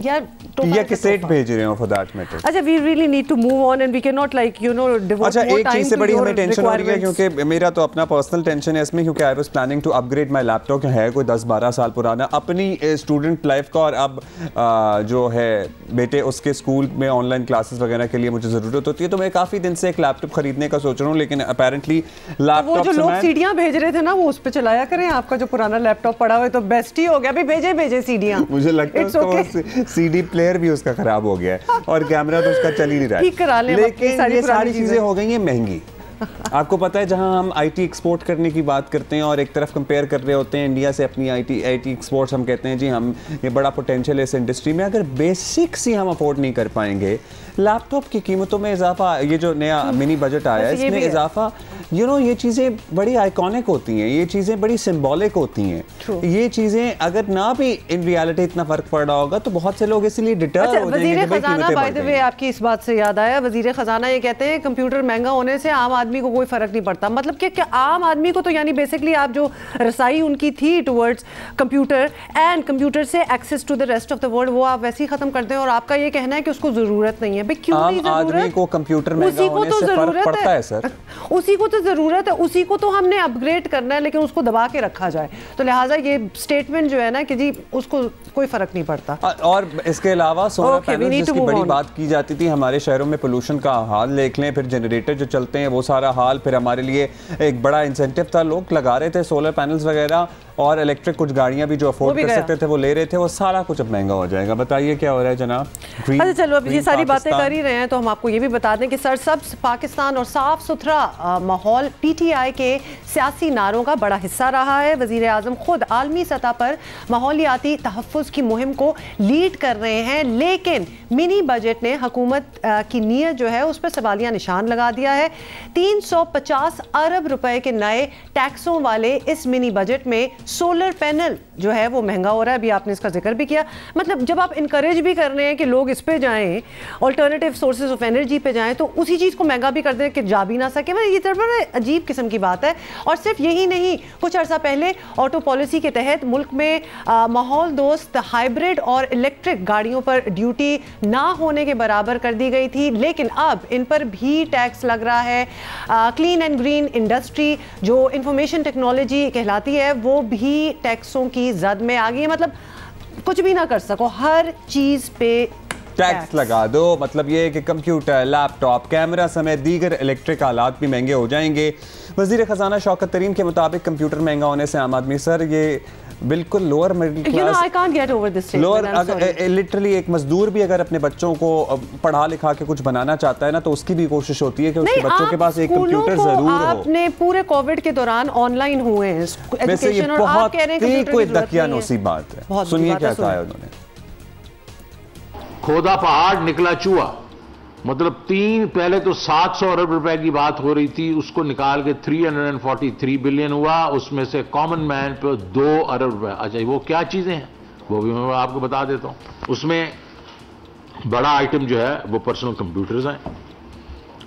यार, या कैसेट भेज रहे हो फॉर दैट मैटर। अच्छा, we really need to move on and we can not like you know devote. अच्छा, एक चीज से बड़ी हमें टेंशन हो रही है, क्योंकि मेरा तो अपना पर्सनल टेंशन है इसमें, क्योंकि I was planning to upgrade my laptop, है कोई 10-12 साल पुराना, अपनी स्टूडेंट लाइफ का, और अब जो है बेटे उसके स्कूल में ऑनलाइन क्लासेस वगैरह के लिए मुझे जरूरत होती है, तो मैं काफी दिन से एक लैपटॉप खरीदने का सोच रहा हूँ, लेकिन अपेरेंटली लैपटॉप वो जो लोग सीढ़ियां भेज रहे थे ना, वो उस पे चलाया करें। आपका जो पुराना लैपटॉप पड़ा हुआ है तो बेस्ट ही हो गया, अभी भेजे सीढ़ियां। मुझे लगता है CD प्लेयर भी उसका खराब हो गया है और कैमरा तो उसका चल ही नहीं रहा है। लेकिन ये सारी चीजें हो गई हैं महंगी। आपको पता है, जहां हम IT एक्सपोर्ट करने की बात करते हैं और एक तरफ कंपेयर कर रहे होते हैं इंडिया से अपनी IT एक्सपोर्ट्स, हम कहते हैं जी हम ये बड़ा पोटेंशियल है इस इंडस्ट्री में, अगर बेसिक्स ही हम अफोर्ड नहीं कर पाएंगे, लैपटॉप की कीमतों में इजाफा, ये जो नया मिनी बजट आया है इसमें इजाफा, यू नो ये चीज़ें बड़ी आइकॉनिक होती हैं, ये चीज़ें बड़ी सिंबॉलिक होती हैं। ये चीज़ें अगर ना भी इन रियलिटी इतना फर्क पड़ रहा होगा तो बहुत से लोग इसलिए डिटर हो जाएंगे। वज़ीर ख़ज़ाना, बाय द वे आपकी इस बात से याद आया, वज़ीर ख़ज़ाना ये कहते हैं कंप्यूटर महंगा होने से आम आदमी को कोई फ़र्क नहीं पड़ता। मतलब कि आम आदमी को तो यानी बेसिकली आप जो रसाई उनकी थी टुवर्ड्स कंप्यूटर एंड कंप्यूटर से access to the rest of the world, वो आप वैसे ही ख़त्म कर दें, और आपका ये कहना है कि उसको ज़रूरत नहीं है। क्यों नहीं ज़रूरत? आदमी को कंप्यूटर महंगा होने से फर्क पड़ता है सर, उसी को तो ज़रूरत है, उसी को तो हमने अपग्रेड करना है, लेकिन उसको दबा के रखा जाए। तो लिहाजा ये स्टेटमेंट जो है ना कि जी उसको कोई फर्क नहीं पड़ता। और इसके अलावा सोलर पैनल जिसकी बड़ी बात की जाती थी, हमारे शहरों में पोल्यूशन का हाल देख लें, फिर जनरेटर जो चलते हैं वो सारा हाल, फिर हमारे लिए एक बड़ा इंसेंटिव था, लोग लगा रहे थे सोलर पैनल्स वगैरह, और इलेक्ट्रिक कुछ गाड़ियां भी जो अफोर्ड कर सकते थे वो ले रहे थे, वो सारा कुछ अब महंगा हो जाएगा। बताइए क्या हो रहा है जनाब? अच्छा चलो, अब ये सारी बातें कर ही रहे हैं तो हम आपको ये भी बता दें कि सरसब्ज पाकिस्तान और साफ सुथरा माहौल PTI के सियासी नारों का बड़ा हिस्सा रहा है। वज़ीर आज़म खुद आलमी सतह पर माहौलियाती तहफ़्फ़ुज़ की मुहिम को लीड कर रहे हैं, लेकिन मिनी बजट ने हुकूमत की नीयत जो है उस पर सवालिया निशान लगा दिया है। 350 अरब रुपए के नए टैक्सों वाले इस मिनी बजट में सोलर पैनल जो है वो महंगा हो रहा है, अभी आपने इसका जिक्र भी किया। मतलब जब आप इनकरेज भी कर रहे हैं कि लोग इस पे जाएं, ऑल्टरनेटिव सोर्सेज ऑफ एनर्जी पे जाएं, तो उसी चीज़ को महंगा भी कर दें कि जा भी ना सके। मतलब ये बड़ा अजीब किस्म की बात है। और सिर्फ यही नहीं, कुछ अर्सा पहले ऑटो पॉलिसी के तहत मुल्क में माहौल दोस्त हाइब्रिड और इलेक्ट्रिक गाड़ियों पर ड्यूटी ना होने के बराबर कर दी गई थी, लेकिन अब इन पर भी टैक्स लग रहा है। क्लीन एंड ग्रीन इंडस्ट्री जो इंफॉर्मेशन टेक्नोलॉजी कहलाती है वो भी टैक्सों की जद में आ गई है। मतलब कुछ भी ना कर सको, हर चीज पे टैक्स लगा दो। मतलब ये है कि कंप्यूटर, लैपटॉप, कैमरा समेत दीगर इलेक्ट्रिक आलात भी महंगे हो जाएंगे। वज़ीर ख़ज़ाना शौकत तरीन के मुताबिक कंप्यूटर महंगा होने से आम आदमी, सर ये बिल्कुल lower middle class, lower literally एक मजदूर भी अगर अपने बच्चों को पढ़ा लिखा के कुछ बनाना चाहता है ना, तो उसकी भी कोशिश होती है कि उसके बच्चों के पास एक कंप्यूटर जरूर हो। आपने पूरे कोविड के दौरान ऑनलाइन हुए हैं एजुकेशन, और आप कह रहे हैं कि कोई दकियानूसी बात है। सुनिए क्या कहा है उन्होंने। खोदा पहाड़ निकला चूहा, मतलब पहले तो 700 अरब रुपए की बात हो रही थी, उसको निकाल के 343 बिलियन हुआ, उसमें से कॉमन मैन पे 2 अरब रुपए। अच्छा वो क्या चीजें हैं वो भी मैं आपको बता देता हूं। उसमें बड़ा आइटम जो है वो पर्सनल कंप्यूटर्स हैं,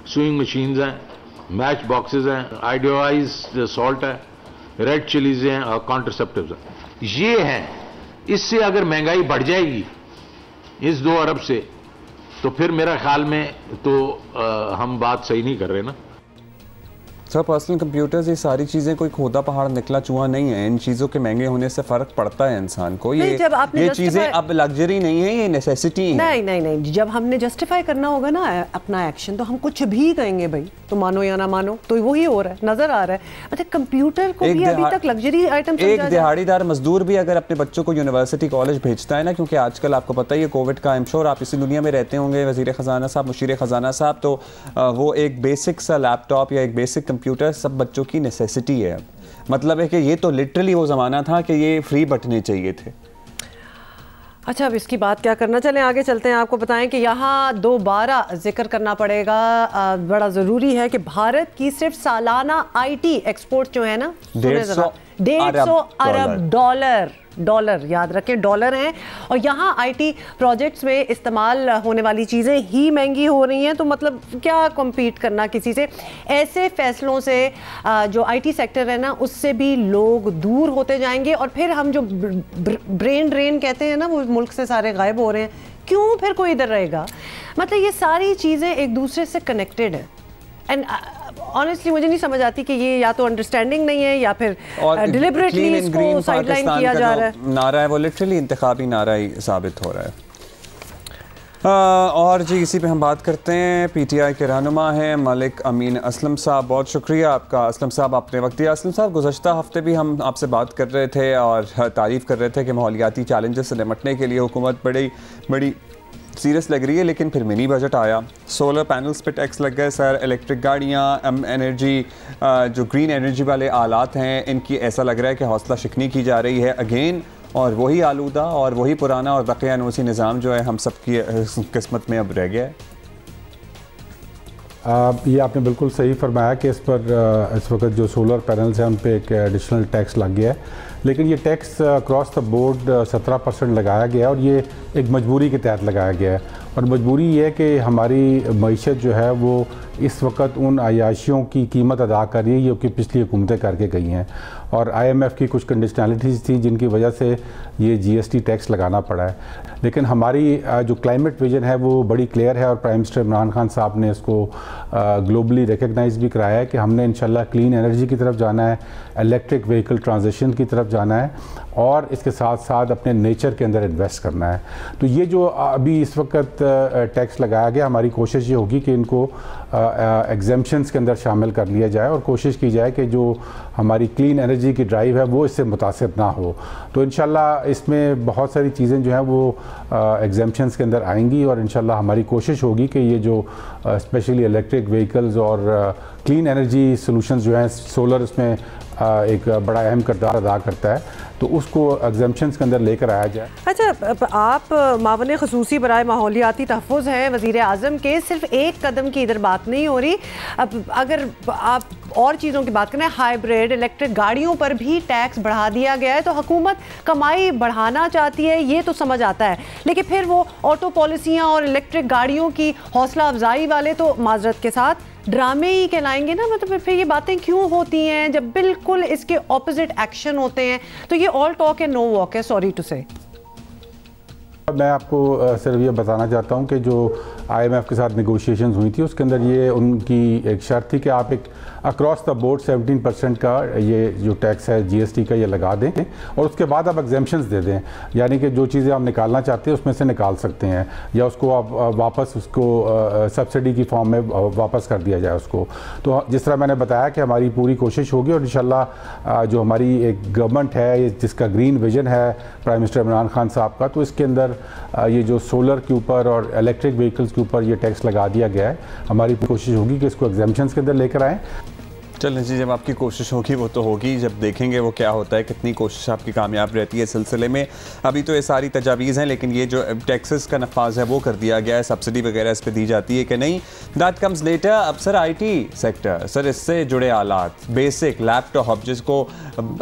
स्विंग मशीन्स हैं, मैच बॉक्सेस हैं, आइडियोलाइज्ड सॉल्ट है, रेड चिलीज हैं और कॉन्ट्रासेप्टिव्स हैं। ये हैं। इससे अगर महंगाई बढ़ जाएगी इस 2 अरब से, तो फिर मेरा ख्याल में तो हम बात सही नहीं कर रहे ना। सर पर्सनल कंप्यूटर्स ये सारी चीज़ें कोई खोदा पहाड़ निकला चूहा नहीं है। इन चीज़ों के महंगे होने से फ़र्क पड़ता है इंसान को। ये चीज़ें अब लग्जरी नहीं है, ये नेसेसिटी है। नहीं, जब हमने जस्टिफाई करना होगा ना अपना एक्शन, तो हम कुछ भी कहेंगे भाई, तो मानो या ना मानो, तो वही हो रहा है, नजर आ रहा है। अच्छा, कंप्यूटर को भी अभी तक लग्जरी आइटम समझा एक दिहाड़ीदार मजदूर भी अगर अपने बच्चों को यूनिवर्सिटी कॉलेज भेजता है ना, क्योंकि आजकल आपको पता ही है कोविड का, आई एम श्योर आप इसी दुनिया में रहते होंगे वज़ीर ख़जाना साहब, मुशीर ख़जाना साहब, तो वो एक बेसिक सा लैपटॉप या एक बेसिक कंप्यूटर सब बच्चों की नेसेसिटी है। मतलब है कि ये तो लिटरली वो ज़माना था कि ये फ्री बटने चाहिए थे। अच्छा, अब इसकी बात क्या करना, चलें आगे चलते हैं। आपको बताएं कि यहाँ दोबारा जिक्र करना पड़ेगा, बड़ा ज़रूरी है कि भारत की सिर्फ सालाना आईटी एक्सपोर्ट जो है ना, 150 अरब डॉलर याद रखें, डॉलर हैं। और यहाँ आईटी प्रोजेक्ट्स में इस्तेमाल होने वाली चीज़ें ही महंगी हो रही हैं, तो मतलब क्या कम्पीट करना किसी से। ऐसे फैसलों से जो आईटी सेक्टर है ना, उससे भी लोग दूर होते जाएंगे, और फिर हम जो ब्रेन ड्रेन कहते हैं ना, वो मुल्क से सारे गायब हो रहे हैं। क्यों फिर कोई इधर रहेगा? मतलब ये सारी चीज़ें एक दूसरे से कनेक्टेड है। एंड ऑनेस्टली मुझे नहीं समझ आती कि ये या तो अंडरस्टैंडिंग नहीं है या फिर डिलिबरेटली इसको साइडलाइन किया जा रहा है। नारा है वो लिटरली इंतखाबी नारा ही साबित हो रहा है। और जी इसी पे हम बात करते हैं। पीटीआई के रहनुमा हैं मलिक अमीन असलम साहब, बहुत शुक्रिया आपका असलम साहब, आपने वक्त दिया। असलम साहब, गुज़श्ता हफ्ते भी हम आपसे बात कर रहे थे और तारीफ़ कर रहे थे कि माहौलियाती चैलेंजेस से निपटने के लिए हुकूमत बड़ी सीरियस लग रही है, लेकिन फिर मिनी बजट आया, सोलर पैनल्स पे टैक्स लग गए सर, इलेक्ट्रिक गाड़ियाँ, एनर्जी, जो ग्रीन एनर्जी वाले आलात हैं, इनकी ऐसा लग रहा है कि हौसला शिकनी की जा रही है अगेन, और वही आलूदा और वही पुराना और बक़ियानूसी निज़ाम जो है हम सब की किस्मत में अब रह गया है। ये आपने बिल्कुल सही फरमाया कि इस पर इस वक्त जो सोलर पैनल्स हैं उन पे एक एडिशनल टैक्स लग गया है, लेकिन ये टैक्स अक्रॉस द बोर्ड 17% लगाया गया है, और ये एक मजबूरी के तहत लगाया गया है। और मजबूरी ये है कि हमारी मईशत जो है वो इस वक्त उन अयाशियों की कीमत अदा कर रही है जो कि पिछली हुकूमतें करके गई हैं, और IMF की कुछ कंडीशनलिटीज़ थी जिनकी वजह से ये GST टैक्स लगाना पड़ा है। लेकिन हमारी जो क्लाइमेट विजन है वो बड़ी क्लियर है, और प्राइम मिनिस्टर इमरान खान साहब ने इसको ग्लोबली रिकग्नाइज भी कराया है कि हमने इंशाल्लाह क्लीन एनर्जी की तरफ जाना है, इलेक्ट्रिक व्हीकल ट्रांजिशन की तरफ जाना है, और इसके साथ साथ अपने नेचर के अंदर इन्वेस्ट करना है। तो ये जो अभी इस वक्त टैक्स लगाया गया, हमारी कोशिश ये होगी कि इनको एग्जेम्पशंस के अंदर शामिल कर लिया जाए, और कोशिश की जाए कि जो हमारी क्लीन एनर्जी की ड्राइव है वो इससे मुतासिर ना हो। तो इंशाल्लाह इसमें बहुत सारी चीज़ें जो हैं वो एग्जेम्पशंस के अंदर आएंगी, और इंशाल्लाह हमारी कोशिश होगी कि ये जो स्पेशली इलेक्ट्रिक व्हीकल्स और क्लीन एनर्जी सॉल्यूशंस जो हैं, सोलर इसमें एक बड़ा अहम किरदार अदा करता है, तो उसको एग्जेम्पशंस के अंदर लेकर आया जाए। अच्छा, आप मावन ख़ुसूसी बराए माहौलियाती तहफ़्फ़ुज़ हैं वज़ीर आज़म के, सिर्फ एक कदम की इधर बात नहीं हो रही। अब अगर आप और चीज़ों की बात करें, हाइब्रिड इलेक्ट्रिक गाड़ियों पर भी टैक्स बढ़ा दिया गया है, तो हुकूमत कमाई बढ़ाना चाहती है, ये तो समझ आता है, लेकिन फिर वो ऑटो पॉलिसियाँ और इलेक्ट्रिक गाड़ियों की हौसला अफजाई वाले तो माजरत के साथ ड्रामे ही कहलाएंगे ना। मतलब फिर ये बातें क्यों होती हैं जब बिल्कुल इसके ऑपोजिट एक्शन होते हैं? तो ये all talk and no walk है, सॉरी टू से। मैं आपको सिर्फ ये बताना चाहता हूँ कि जो IMF के साथ नेगोशिएशंस हुई थी उसके अंदर ये उनकी एक शर्त थी कि आप एक अक्रॉस द बोर्ड 17% का ये जो टैक्स है GST का ये लगा दें, और उसके बाद आप एग्जेम्पशंस दे दें, यानी कि जो चीज़ें आप निकालना चाहते हैं उसमें से निकाल सकते हैं, या उसको आप वापस उसको सब्सिडी की फॉर्म में वापस कर दिया जाए उसको। तो जिस तरह मैंने बताया कि हमारी पूरी कोशिश होगी, और इंशाल्लाह जो हमारी एक गवर्नमेंट है जिसका ग्रीन विजन है प्राइम मिनिस्टर इमरान खान साहब का, तो इसके अंदर ये जो सोलर के ऊपर और इलेक्ट्रिक व्हीकल्स के ऊपर ये टैक्स लगा दिया गया है, हमारी कोशिश होगी कि इसको एग्जेम्पशंस के अंदर लेकर आएँ। चलें जी, जब आपकी कोशिश होगी वो तो होगी, जब देखेंगे वो क्या होता है, कितनी कोशिश आपकी कामयाब रहती है इस सिलसिले में। अभी तो ये सारी तजावीज़ हैं, लेकिन ये जो टैक्सेस का नफाज है वो कर दिया गया है, सब्सिडी वगैरह इस पर दी जाती है कि नहीं, दैट कम्स लेटर। अब सर IT सेक्टर, सर इससे जुड़े आलात, बेसिक लैपटॉप, जिसको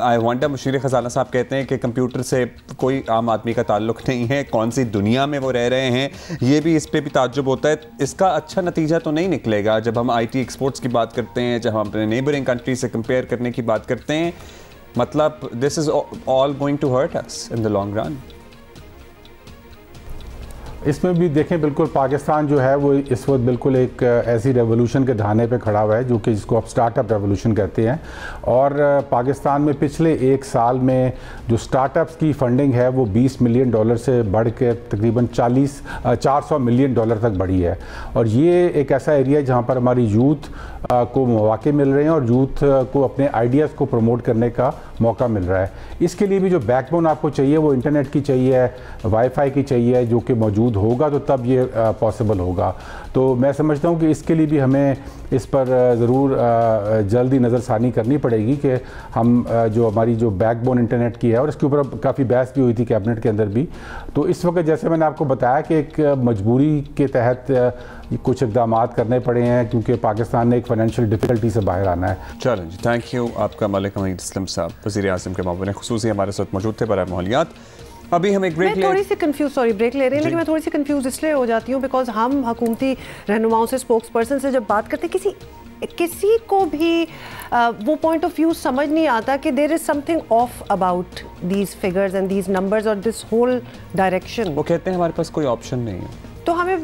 आई वंडर मुशीर ख़जाना साहब कहते हैं कि कंप्यूटर से कोई आम आदमी का ताल्लुक़ नहीं है, कौन सी दुनिया में वो रह रहे हैं, ये भी इस पर भी ताज्जुब होता है। इसका अच्छा नतीजा तो नहीं निकलेगा जब हम IT एक्सपोर्ट्स की बात करते हैं, जब हम अपने कंट्री से कंपेयर करने की बात करते हैं। मतलब this is all going to hurt us in the long run. इसमें भी देखें बिल्कुल पाकिस्तान जो है वो इस वक्त बिल्कुल एक ऐसी रेवोल्यूशन के धाने पे खड़ा हुआ है जो कि जिसको आप स्टार्टअप रेवोल्यूशन कहते हैं। और पाकिस्तान में पिछले एक साल में जो स्टार्टअप्स की फंडिंग है वो $20 मिलियन से बढ़ के तकरीबन 400 मिलियन डॉलर तक बढ़ी है। और ये एक ऐसा एरिया है जहाँ पर हमारी यूथ को मौके मिल रहे हैं और यूथ को अपने आइडियाज़ को प्रमोट करने का मौका मिल रहा है। इसके लिए भी जो बैकबोन आपको चाहिए वो इंटरनेट की चाहिए, वाईफाई की चाहिए, जो कि मौजूद होगा तो तब ये पॉसिबल होगा। तो मैं समझता हूँ कि इसके लिए भी हमें इस पर ज़रूर जल्दी नज़रसानी करनी पड़ेगी कि हम जो हमारी जो बैकबोन इंटरनेट की है, और इसके ऊपर काफ़ी बहस भी हुई थी कैबिनेट के अंदर भी। तो इस वक्त जैसे मैंने आपको बताया कि एक मजबूरी के तहत कुछ इक़दाम करने पड़े हैं क्योंकि पाकिस्तान ने एक फाइनेंशियल डिफ़िकल्टी से बाहर आना है। चलें जी, थैंक यू आपका मलिक हमीद अस्लम साहब, वज़ीर-ए-आज़म के मामले खुसूसी हमारे साथ मौजूद थे बराए माहौलियात। अभी हम एक ब्रेक ले थोड़ी सी कंफ्यूज, सॉरी ब्रेक ले रहे हैं, लेकिन मैं थोड़ी सी कंफ्यूज इसलिए हो जाती हूँ बिकॉज हम हुकूमती रहनुमाओं से, स्पोक्स पर्सन से जब बात करते हैं, किसी को भी वो पॉइंट ऑफ व्यू समझ नहीं आता कि there is something off about these figures and these numbers और दिस होल डायरेक्शन। वो कहते हैं हमारे पास कोई ऑप्शन नहीं है, तो हमें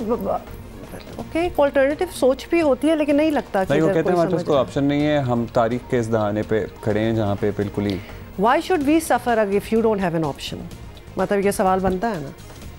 ओके ऑल्टरनेटिव सोच भी होती है, लेकिन नहीं लगता कि वो कहते हैं हमारे पास कोई ऑप्शन नहीं है, हम तारीख के इस दहाने पे खड़े हैं जहाँ पे बिल्कुल ही why should we suffer if you don't have an option. मतलब ये सवाल बनता है ना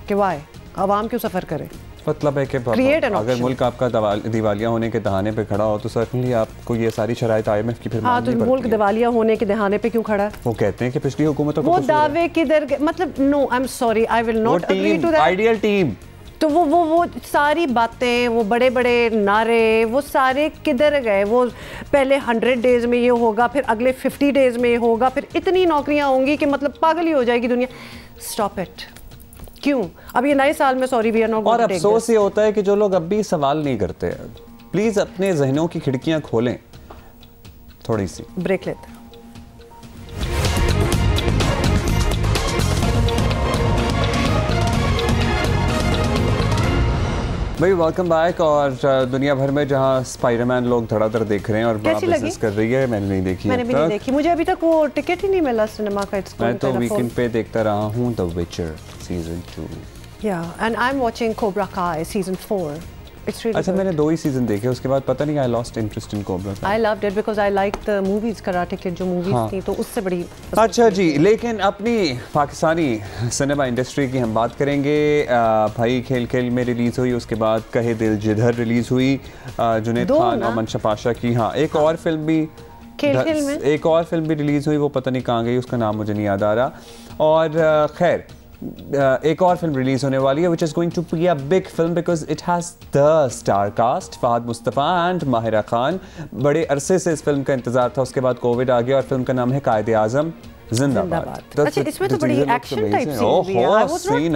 कि वाई आवाम क्यों सफ़र करे। मतलब है कि अगर मुल्क आपका दिवालिया होने के दहाने पे खड़ा हो तो सर्टनली आपको ये सारी शराइत IMF की फिर हाँ, तो मुल्क दिवालिया होने के दहाने पे क्यों खड़ा है? वो कहते हैं कि पिछली हुकूमतों वो दावे किधर, मतलब no I am sorry I will not agree to that. Ideal team, तो वो सारी बातें, वो बड़े बड़े नारे, वो सारे किधर गए? वो पहले 100 डेज में ये होगा, फिर अगले 50 डेज में ये होगा, फिर इतनी नौकरियां होंगी कि मतलब पागल ही हो जाएगी दुनिया। Stop it. क्यों अब ये नए साल में sorry we are not going to take this. और अफसोस ये होता है कि जो लोग अब भी सवाल नहीं करते, प्लीज अपने जहनों की खिड़कियां खोलें थोड़ी सी। ब्रेक लेते हैं। भाई वेलकम बैक। और दुनिया भर में जहां स्पाइडरमैन लोग धड़ाधड़ देख रहे हैं और बड़ा बिजनेस कर रही है, मैंने नहीं देखी। मैंने भी नहीं देखी, मुझे अभी तक वो टिकट ही नहीं मिला सिनेमा का। मैं तो वीकेंड पे देखता रहा हूँ द विचर सीजन 2। या and I am watching cobra काई सीजन 4। अच्छा, मैंने 2 ही सीजन देखे, उसके बाद पता नहीं I lost interest in cobra. I loved it because I like the movies, karate kid जो मूवीज थी, तो उससे बड़ी। अच्छा जी, लेकिन अपनी पाकिस्तानी सिनेमा इंडस्ट्री की हम बात करेंगे। भाई खेल खेल में रिलीज़ हुई, उसके बाद कहे दिल जिधर रिलीज़ हुई जुनैद खान और मंशा पाशा की। हाँ, एक और फिल्म भी खेल में एक और फिल्म भी रिलीज़ हुई, वो पता नहीं कहाँ गई, उसका नाम मुझे नहीं याद आ रहा। और खैर एक और फिल्म रिलीज होने वाली है, which is going to be a big film because it has the star cast Fahad Mustafa and Mahira Khan. बड़े अरसे से इस फिल्म का इंतजार था, उसके बाद कोविड आ गया और फिल्म का नाम है कायदे-आज़म जिंदाबाद। अच्छा, इसमें तो बड़ी एक्शन टाइप सीन भी है।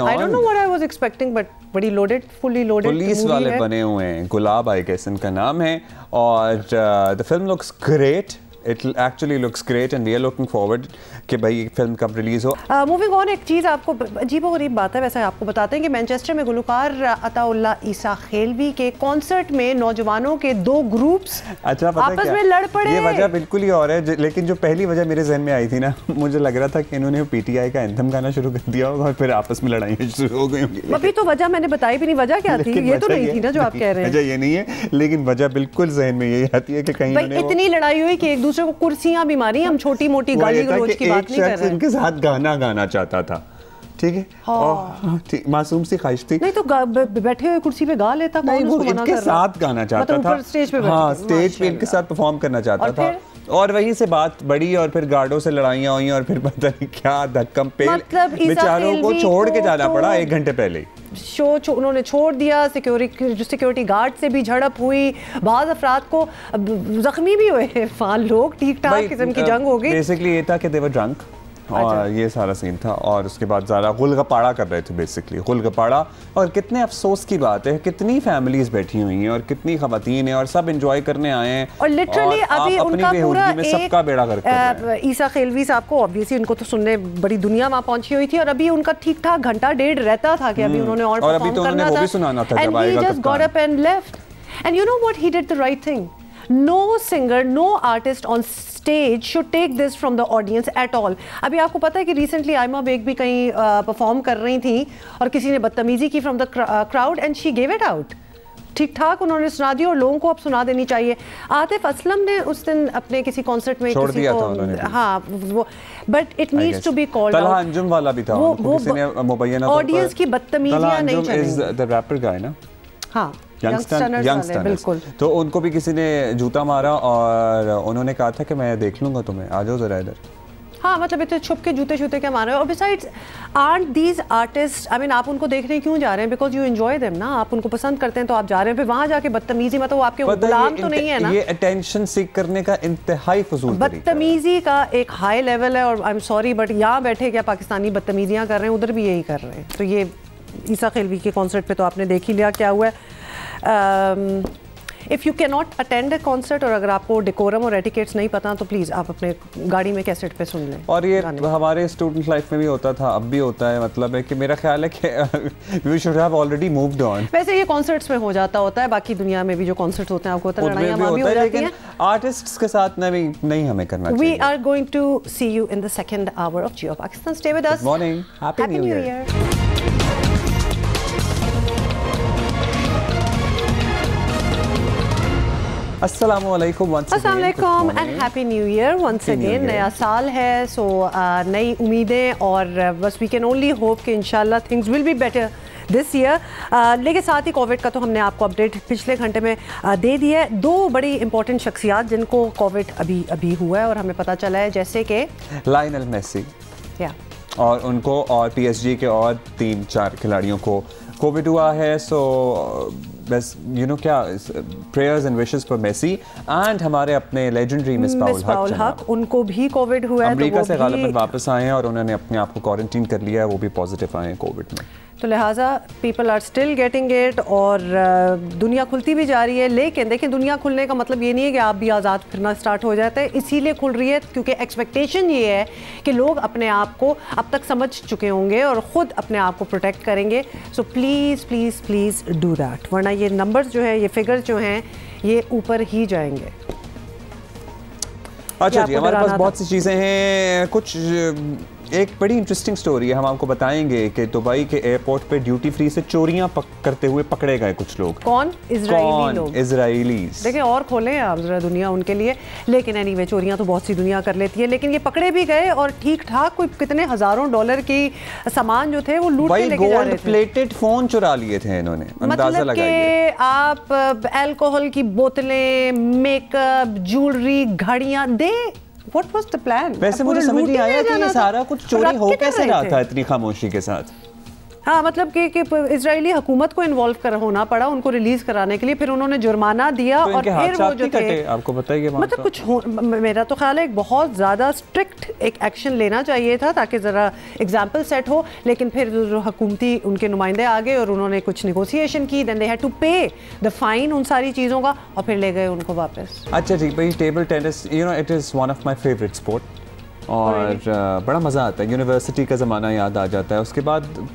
I don't know what I was expecting, but बड़ी लोडेड, फुली लोडेड पुलिस वाले बने हुए हैं। गुलाब आई गेस इनका नाम है। और the film looks great, It actually looks great and we are looking forward कि भाई फिल्म कब रिलीज हो। मूविंग ऑन, एक चीज़ आपको अजीब-ओ-गरीब बात है, वैसे आपको बताते हैं कि मैनचेस्टर में गुलकार अताउल्लाह ईसा खेलवी के कॉन्सर्ट में नौजवानों के 2 ग्रुप्स आपस में लड़ पड़े। ये वजह बिल्कुल ही और है, लेकिन जो पहली वजह मेरे जहन में आई थी ना, मुझे लग रहा था कि इन्होंने PTI का एंथम गाना शुरू कर दिया होगा और फिर आपस में लड़ाइयाँ शुरू हो गई होंगी। अभी तो वजह मैंने बताई भी नहीं, वजह क्या थी? ये तो नहीं थी ना जो आप कह रहे हैं। वजह ये नहीं है, लेकिन वजह बिल्कुल जहन में यही आती है कि कहीं इतनी लड़ाई हुई कि एक दूसरे को कुर्सियां भी मारी। हम छोटी मोटी गाली गलौज की बात नहीं कर रहे हैं। इनके साथ गाना गाना चाहता था, ठीक है, और मासूम सी ख्वाहिश थी। नहीं तो बैठे हुए कुर्सी पे गा लेता, कौन उसको मना कर रहा? इनके साथ गाना चाहता था, स्टेज पे, हाँ स्टेज पे इनके साथ परफॉर्म करना चाहता था। और वहीं से बात बढ़ी और फिर गार्डों से लड़ाइयाँ हुई और फिर पता नहीं क्या धक्कम पे बेचारों को छोड़ के जाना पड़ा 1 घंटे पहले। शो उन्होंने छोड़ दिया, सिक्योरिटी गार्ड से भी झड़प हुई, बाज़ अफराद को जख्मी भी हुए, फाल लोग, ठीक ठाक किस्म की जंग हो गई। बेसिकली ये था कि दे वर ड्रंक और ये सारा सीन था। और उसके बाद ज़रा गुलगपाड़ा कर रहे थे, बेसिकली गुलगपाड़ा। और कितने अफसोस की बात है, कितनी फैमिलीज बैठी हुई हैं और कितनी खवातीन हैं और सब एंजॉय करने आए हैं। और लिटरली अभी उनका पूरा सबका बेड़ा गर्क ईसा खेलवी साहब को ऑब्वियसली उनको तो सुनने बड़ी दुनिया वहाँ पहुंची हुई थी और अभी उन्होंने ठीक ठाक घंटा डेढ़ रहता था कि अभी उन्होंने और अभी तो उन्होंने वो भी सुनाना था and he just got up and left and you know what he did the right thing। No singer, no artist on stage should take this from the audience at all. अभी आपको पता है कि रिसेंटली आयमा बेग भी कहीं perform कर रही थी और किसी ने बदतमीजी की from the crowd and she gave it out. ठीक ठाक उन्होंने सुना दी और लोगों को अब सुना देनी चाहिए। आतिफ असलम ने उस दिन अपने किसी कॉन्सर्ट में छोड़ किसी दिया को, था उन्होंने, हाँ वो, but it needs to be called out. Talha Anjum वाला भी था, उनको किसी ने मुबैना ऑडियंस की बदतमीजियां नहीं चलेंगी। इज द रैपर गाय ना, हाँ यंगस्टर्स, बिल्कुल। तो उनको भी किसी ने जूता मारा और उन्होंने कहा था कि मैं देख लूंगा तुम्हें, आ जाओ जरा इधर। हाँ मतलब इतने छुप के जूते शूते क्या मार रहे हो। और besides art these artist, I mean आप उनको देखने क्यों जा रहे हैं? बिकॉज यू एंजॉय देम ना, आप उनको पसंद करते हैं तो आप जा रहे हैं। फिर वहाँ जाके बदतमीजी, मतलब वो आपके गुलाम तो नहीं है ना। ये अटेंशन सीख करने का इंतहाई फजूल बदतमीजी का एक हाई लेवल है। और आई एम सॉरी बट यहाँ बैठे क्या पाकिस्तानी बदतमीजियाँ कर रहे हैं, उधर भी यही कर रहे हैं। तो ये ईसा खिलवी के कॉन्सर्ट पे तो आपने देख ही लिया क्या हुआ है। If you can not attend a concert और अगर आपको डेकोरम और एटिकेट्स नहीं पता तो प्लीज़ आप अपने गाड़ी में कैसेट पे सुन लें। और ये हमारे स्टूडेंट लाइफ में भी होता था, अब भी होता है। मतलब है कि मेरा ख्याल है कि we should have already moved on. वैसे ये कॉन्सर्ट्स में हो जाता होता है, बाकी दुनिया में भी जो कॉन्सर्ट्स होते हैं आपको पता है लड़ाइयाँ वहाँ भी हो जाती हैं। आर्टिस्ट्स के साथ नहीं हमें करना चाहिए। We are going to see you in the second hour of Jio Pakistan. Stay with us. Good morning, happy new year. अस्सलामुअलैकुम and happy new year once again. नया साल है, सो नई उम्मीदें और बस वी कैन ओनली होप कि इंशाल्लाह things will be better this year. लेकिन साथ ही कोविड का तो हमने आपको अपडेट पिछले घंटे में दे दिया है। दो बड़ी इंपॉर्टेंट शख्सियात जिनको कोविड अभी हुआ है और हमें पता चला है, जैसे कि लायनल मेसी और उनको और पीएसजी के और 3-4 खिलाड़ियों को कोविड हुआ है। सो बस यू नो क्या, prayers and wishes for Messi and हमारे अपने लेजेंडरी मिस पाउल हक, उनको भी कोविड हुआ है। अमेरिका से गालिबन वापस आए हैं और उन्होंने अपने आप को क्वारंटीन कर लिया है, वो भी पॉजिटिव आए हैं कोविड में। तो लिहाजा people are still getting it और दुनिया खुलती भी जा रही है। लेकिन देखिए, दुनिया खुलने का मतलब ये नहीं है कि आप भी आज़ाद फिरना स्टार्ट हो जाते हैं। इसीलिए खुल रही है क्योंकि एक्सपेक्टेशन ये है कि लोग अपने आप को अब तक समझ चुके होंगे और ख़ुद अपने आप को प्रोटेक्ट करेंगे। So please please please do that, वरना ये नंबर्स जो है, ये फिगर्स जो हैं, ये ऊपर ही जाएंगे। अच्छा जी, हमारे पास बहुत सी चीज़ें हैं। कुछ एक बड़ी इंटरेस्टिंग स्टोरी है, हम आपको बताएंगे कि दुबई के एयरपोर्ट पे ड्यूटी फ्री से चोरियां करते हुए पकड़े गए कुछ लोग। कौन? इजरायली लोग। इजरायलीज। देखिए और खोलें आप जरा दुनिया उनके लिए। लेकिन एनीवे, चोरियां तो बहुत सी दुनिया कर लेती है, लेकिन ये पकड़े भी गए और ठीक ठाक कोई कितने हज़ारों डॉलर की सामान जो थे वो लूट के लेके जा रहे थे। गोल्ड प्लेटेड फोन चुरा लिए थे इन्होंने, अंदाजा लगाइए। आप अल्कोहल की बोतलें, मेकअप, ज्वेलरी, घड़ियां दे। What was the plan? वैसे मुझे समझ नहीं आया कि ये सारा कुछ चोरी हो कैसे रहा था इतनी खामोशी के साथ। हाँ मतलब कि इजरायली हुकूमत को इन्वॉल्व होना पड़ा उनको रिलीज कराने के लिए। फिर उन्होंने जुर्माना दिया तो और फिर वो जो थे, आपको बताइए, मतलब कुछ मेरा तो ख्याल है एक बहुत ज़्यादा स्ट्रिक्ट एक एक्शन लेना चाहिए था ताकि ज़रा एग्जाम्पल सेट हो। लेकिन फिर जो हुकूमती उनके नुमाइंदे आ गए और उन्होंने कुछ निगोसिएशन की, देन दे हैड टू पे द फाइन उन सारी चीज़ों का और फिर ले गए उनको वापस। अच्छा जी भाई, table tennis, you know, it is one of my favourite sport और बड़ा मज़ा आता है। यूनिवर्सिटी का ज़माना याद आ जाता है। उसके बाद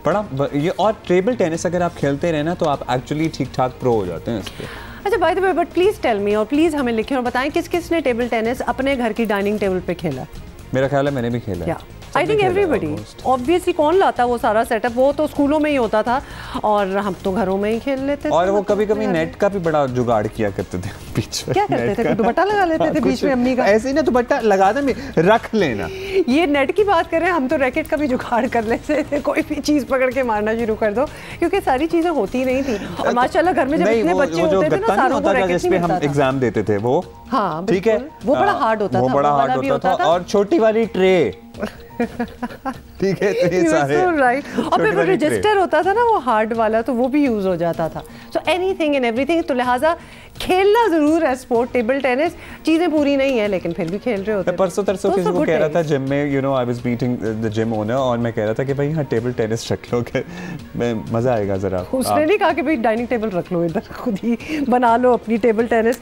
बड़ा ये, और टेबल टेनिस अगर आप खेलते रहे ना तो आप एक्चुअली ठीक ठाक प्रो हो जाते हैं इस पे। अच्छा by the way, but please tell me और प्लीज़ हमें लिखें और बताएं किस किस ने टेबल टेनिस अपने घर की डाइनिंग टेबल पे खेला। मेरा ख्याल है मैंने भी खेला है। आई थिंक एवरीबडी, ऑब्वियसली कौन लाता वो सारा सेटअप, वो तो स्कूलों में ही होता था और हम तो घरों में ही खेल लेते थे। और वो कभी कभी नेट का भी बड़ा जुगाड़ किया करते थे बीच में। क्या करते थे? दुपट्टा लगा लेते थे बीच में अम्मी का। ऐसे ही ना, दुपट्टा लगा दे, रख लेना। ये नेट की बात करें, हम तो रैकेट का भी जुगाड़ कर लेते थे। कोई भी चीज़ पकड़ के मारना शुरू कर दो क्योंकि सारी चीज़ें होती नहीं थी। और माशाल्लाह घर में जब इतने बच्चे होते थे ना, सारों को रैकेट नहीं मिलता था। हम एग्जाम देते थे वो, हाँ ठीक है, वो बड़ा हार्ड होता था। वो बड़ा हार्ड होता था। और छोटी वाली ट्रे, ठीक है, तो ये सारे राइट। और फिर वो रजिस्टर होता था ना वो हार्ड वाला, तो वो भी यूज हो जाता था। So anything and everything. तो लिहाजा खेलना जरूर है स्पोर्ट टेबल टेनिस, चीजें पूरी नहीं है लेकिन फिर भी खेल रहे होते हैं। परसों तरसों किसी को कह रहा था जिम में, you know, I was meeting the gym owner और मैं कह रहा था कि भाई हाँ टेबल टेनिस रख लो, मैं मजा आएगा जरा। उसने नहीं कहा कि भाई डाइनिंग टेबल रख लो, इधर खुद ही बना लो अपनी टेबल टेनिस।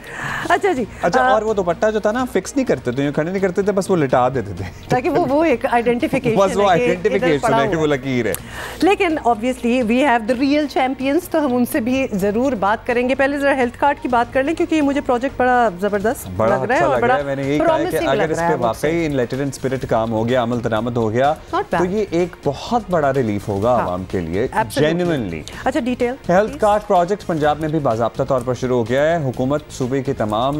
अच्छा जी। अच्छा, और वो दुपट्टा जो था ना फिक्स नहीं करते थे, खड़े नहीं करते थे, बस वो लिटा देते थे ताकि वो एक आइडेंटिफिकेशन, बस वो आइडेंटिफिकेशन है कि वो लकीर है। लेकिन obviously we have the real champions, तो हम उनसे भी जरूर बात करेंगे। पहले जरा हेल्थ कार्ड की बात बात कर लें, क्योंकि ये मुझे प्रोजेक्ट बड़ा ज़बरदस्त लग रहा है और बड़ा मैंने यही कहा कि अगर इस पे वाकई इन लेटर इन स्पिरिट काम हो गया, अमल दरामद हो गया, तो ये एक बहुत बड़ा रिलीफ होगा आवाम के लिए, जेन्युइनली। अच्छा, detail. Health card project Punjab में भी बाज़ाब्ता तौर पर शुरू हो गया है। हुकूमत सूबे के तमाम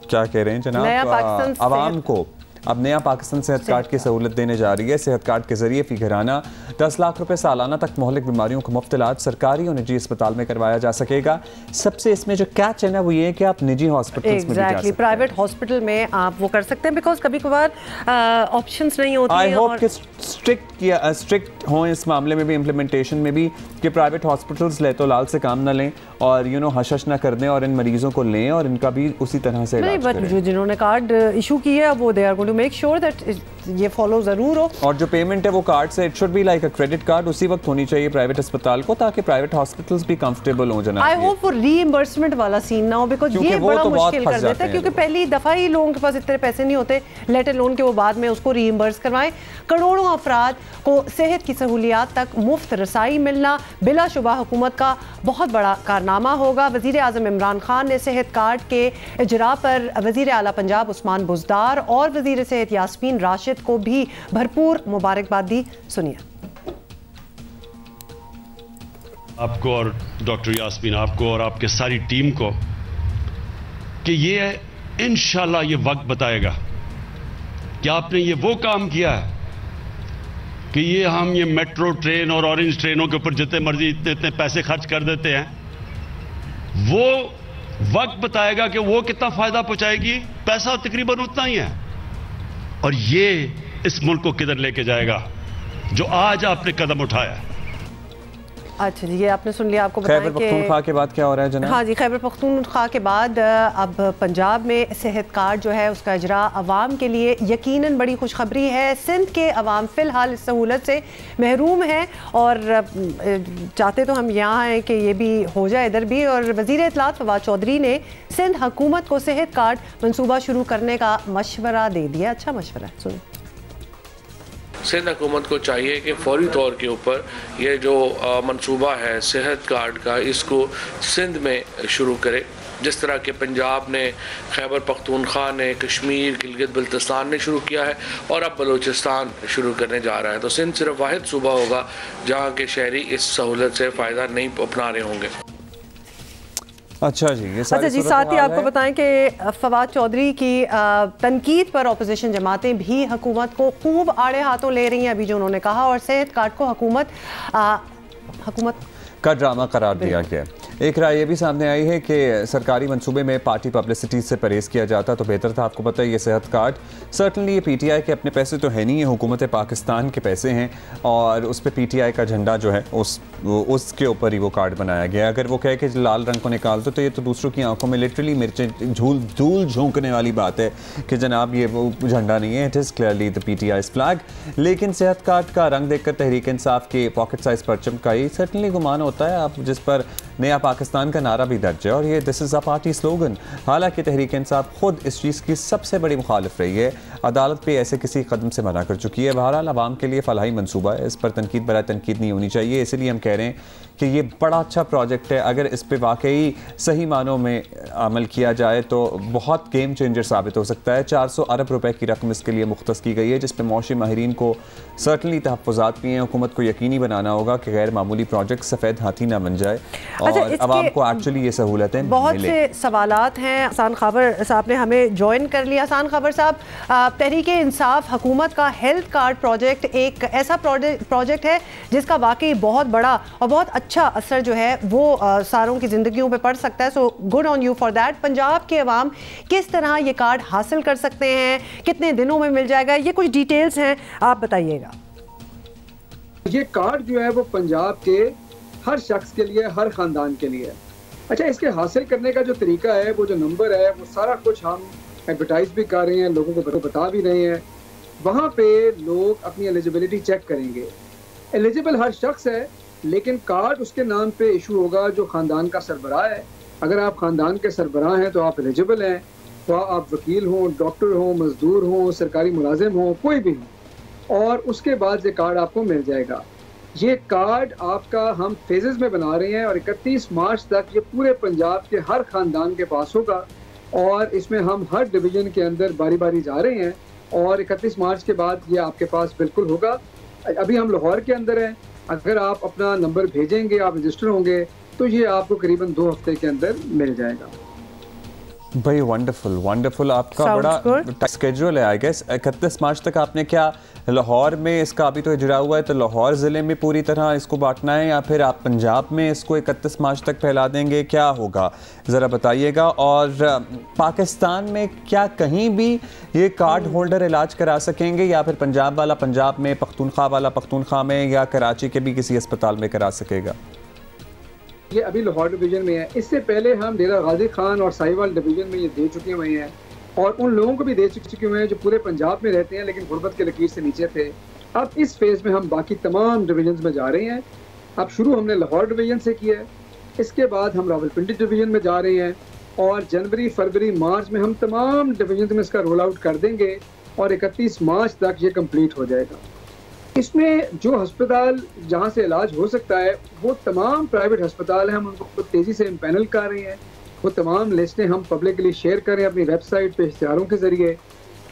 क्या कह रहे हैं जनाब, आवाम को अब नया पाकिस्तान सेहत कार्ड की सहूलत देने जा रही है। सेहत कार्ड के जरिए फी घराना 10 लाख रुपए सालाना तक मोहलिक बीमारियों का मुफ्त इलाज सरकारी और निजी अस्पताल में करवाया जा सकेगा। सबसे इसमें जो कैच है ना वो ये है कि आप निजी हॉस्पिटल में भी जा सकते हैं, प्राइवेट हॉस्पिटल में आप वो कर सकते हैं, बिकॉज कभी कभार ऑप्शंस नहीं होती हैं। आई होप कि स्ट्रिक्ट हों इस मामले में भी, इम्प्लीमेंटेशन में भी, कि प्राइवेट हॉस्पिटल्स ले तो लाल से काम ना लें और हश हश ना कर दें और इन मरीजों को लें और इनका भी उसी तरह से इलाज करें। जो जिन्होंने कार्ड इशू किया वो they are going to make sure that ये फॉलो जरूर हो, और जो पेमेंट है वो कार्ड से, it should be like a credit card, उसी वक्त होनी चाहिए प्राइवेट अस्पताल को, ताकि प्राइवेट हॉस्पिटल्स भी कंफर्टेबल हो जाना। आई होप वो रीइंबर्समेंट वाला सीन ना हो, बिकॉज ये बड़ा मुश्किल कर देता है, क्योंकि पहली दफा ही लोगों के पास इतने पैसे नहीं होते, लेट अलोन के वो बाद में उसको रीइंबर्स करवाएं। करोड़ों अफराद को सेहत की सहूलियात तक मुफ्त रसाई मिलना बिलाशुबा हुकूमत का बहुत बड़ा कारनामा होगा। वज़ीर आज़म इमरान खान ने सेहत कार्ड के इजरा पर वज़ीर आला पंजाब उस्मान बुज़दार और वज़ीर सेहत यास्मीन राशिद को भी भरपूर मुबारकबाद दी। सुनिए। आपको और डॉक्टर यास्मीन, आपको और आपके सारी टीम को, कि ये इंशाल्लाह ये वक्त बताएगा कि आपने ये वो काम किया है कि ये मेट्रो ट्रेन और ऑरेंज ट्रेनों के ऊपर जितने मर्जी इतने पैसे खर्च कर देते हैं, वो वक्त बताएगा कि वो कितना फायदा पहुंचाएगी। पैसा तकरीबन उतना ही है और ये इस मुल्क को किधर लेके जाएगा जो आज आपने कदम उठाया। अच्छा जी, ये आपने सुन लिया। आपको बताएं खैबर पख्तूनख्वा के बाद क्या हो रहा है जनाब? हाँ जी, खैबर पख्तूनख्वा के बाद अब पंजाब में सेहत कार्ड जो है उसका इजरा अवाम के लिए यकीनन बड़ी खुशखबरी है। सिंध के अवाम फ़िलहाल इस सहूलत से महरूम हैं और चाहते तो हम यहाँ हैं कि ये भी हो जाए इधर भी। और वज़ीर इत्तलात फवाद चौधरी ने सिंध हुकूमत को सेहत कार्ड मनसूबा शुरू करने का मशवरा दे दिया। अच्छा मशवरा है, सुनिए। सिंध हुकूमत को चाहिए कि फौरी तौर के ऊपर ये जो मंसूबा है सेहत कार्ड का, इसको सिंध में शुरू करे, जिस तरह के पंजाब ने, खैबर पख्तूनख्वा ने, कश्मीर, गिलगित बल्तिस्तान ने शुरू किया है और अब बलूचिस्तान शुरू करने जा रहा है। तो सिंध सिर्फ वाहिद सूबा होगा जहाँ के शहरी इस सहूलत से फ़ायदा नहीं अपना रहे होंगे। अच्छा जी, ये अच्छा जी, साथ ही आपको बताएं कि फवाद चौधरी की तनकीद पर अपोजिशन जमातें भी हुकूमत को खूब आड़े हाथों ले रही हैं, अभी जो उन्होंने कहा, और सेहत कार्ड को हुकूमत का ड्रामा करार दिया गया। एक राय ये भी सामने आई है कि सरकारी मंसूबे में पार्टी पब्लिसिटी से परहेज़ किया जाता तो बेहतर था। आपको पता है ये सेहत कार्ड सर्टनली ये पीटीआई के अपने पैसे तो है नहीं, ये हुकूमत पाकिस्तान के पैसे हैं और उस पर पीटीआई का झंडा जो है उसके ऊपर ही वो कार्ड बनाया गया। अगर वो कहे कि लाल रंग को निकाल दो तो ये तो दूसरों की आंखों में लिटरली मिर्चें धूल झोंकने वाली बात है कि जनाब ये वो झंडा नहीं है, it is clearly the PTI's flag. लेकिन सेहत कार्ड का रंग देखकर तहरीक इंसाफ के पॉकेट साइज परचम का ही सर्टनली गुमान होता है, आप जिस पर नया पाकिस्तान का नारा भी दर्ज है और ये this is a party slogan. हालांकि तहरीक इंसाफ खुद इस चीज़ की सबसे बड़ी मुखालिफ रही है, अदालत पे ऐसे किसी कदम से मना कर चुकी है। बहरहाल आवाम के लिए फलाही मंसूबा है, इस पर तनकीद बराए तनकीद नहीं होनी चाहिए। इसीलिए हम कह रहे हैं कि ये बड़ा अच्छा प्रोजेक्ट है, अगर इस पर वाकई सही मानों में अमल किया जाए तो बहुत गेम चेंजर साबित हो सकता है। 400 अरब रुपए की रकम इसके लिए मुख्तस की गई है, जिस पर मौशी माहिरीन को सर्टनली तहफ़्फ़ुज़ात भी हैं। हुकूमत को यकीनी बनाना होगा कि गैर मामूली प्रोजेक्ट सफ़ेद हाथी ना बन जाए और आवाम को एक्चुअली ये सहूलतें बहुत से सवालात हैं। आसान खबर साहब ने हमें ज्वाइन कर लिया। आसान खबर साहब, तहरीक इंसाफ हुकूमत का हेल्थ कार्ड प्रोजेक्ट एक ऐसा प्रोजेक्ट है जिसका वाकई बहुत बड़ा और बहुत अच्छा असर जो है वो सारों की ज़िंदगियों पे पड़ सकता है। So good on you for that. Punjab के अवाम किस तरह ये कार्ड हासिल कर सकते हैं, कितने दिनों में मिल जाएगा, ये कुछ डिटेल्स हैं, आप बताइएगा। ये कार्ड जो है वो पंजाब के हर शख्स के लिए, हर ख़ानदान के लिए। अच्छा, इसके हासिल करने का जो तरीका है, वो जो नंबर है, वो सारा कुछ हम एडवर्टाइज भी कर रहे हैं, लोगों को बता भी रहे हैं। वहाँ पे लोग अपनी एलिजिबिलिटी चेक करेंगे। एलिजिबल हर शख्स है, लेकिन कार्ड उसके नाम पे इशू होगा जो ख़ानदान का सरबराह है। अगर आप ख़ानदान के सरबराह हैं तो आप एलिजिबल हैं, तो आप वकील हों, डॉक्टर हों, मजदूर हों, सरकारी मुलाजिम हों, कोई भी हो, और उसके बाद ये कार्ड आपको मिल जाएगा। ये कार्ड आपका हम फेजेस में बना रहे हैं और 31 मार्च तक ये पूरे पंजाब के हर ख़ानदान के पास होगा और इसमें हम हर डिवीज़न के अंदर बारी बारी जा रहे हैं और 31 मार्च के बाद ये आपके पास बिल्कुल होगा। अभी हम लाहौर के अंदर हैं, अगर आप अपना नंबर भेजेंगे, आप रजिस्टर होंगे तो ये आपको करीबन 2 हफ्ते के अंदर मिल जाएगा। भाई वंडरफुल वंडरफुल, आपका बड़ा स्केड्यूल है आई गेस। 31 मार्च तक आपने क्या लाहौर में इसका अभी तो जुड़ा हुआ है, तो लाहौर ज़िले में पूरी तरह इसको बांटना है या फिर आप पंजाब में इसको 31 मार्च तक फैला देंगे, क्या होगा ज़रा बताइएगा। और पाकिस्तान में क्या कहीं भी ये कार्ड होल्डर इलाज करा सकेंगे या फिर पंजाब वाला पंजाब में, पख्तूनख्वा वाला पख्तूनख्वा में या कराची के भी किसी अस्पताल में करा सकेगा? ये अभी लाहौर डिवीज़न में है, इससे पहले हम डेरा गाजी खान और साहिवाल डिवीज़न में ये दे चुके हुए हैं और उन लोगों को भी दे चुके हुए हैं जो पूरे पंजाब में रहते हैं लेकिन गुर्बत के लकीर से नीचे थे। अब इस फेज़ में हम बाकी तमाम डिवीज़न में जा रहे हैं। अब शुरू हमने लाहौर डिवीज़न से किया है, इसके बाद हम रावलपिंडी डिवीज़न में जा रहे हैं और जनवरी, फरवरी, मार्च में हम तमाम डिवीज़न में इसका रोल आउट कर देंगे और 31 मार्च तक ये कम्प्लीट हो जाएगा। इसमें जो अस्पताल जहाँ से इलाज हो सकता है वो तमाम प्राइवेट अस्पताल हैं, हम उनको तेज़ी से इम्पैनल कर रहे हैं। वो तमाम लिस्टें हम पब्लिकली शेयर करें अपनी वेबसाइट पे इश्तिहारों के ज़रिए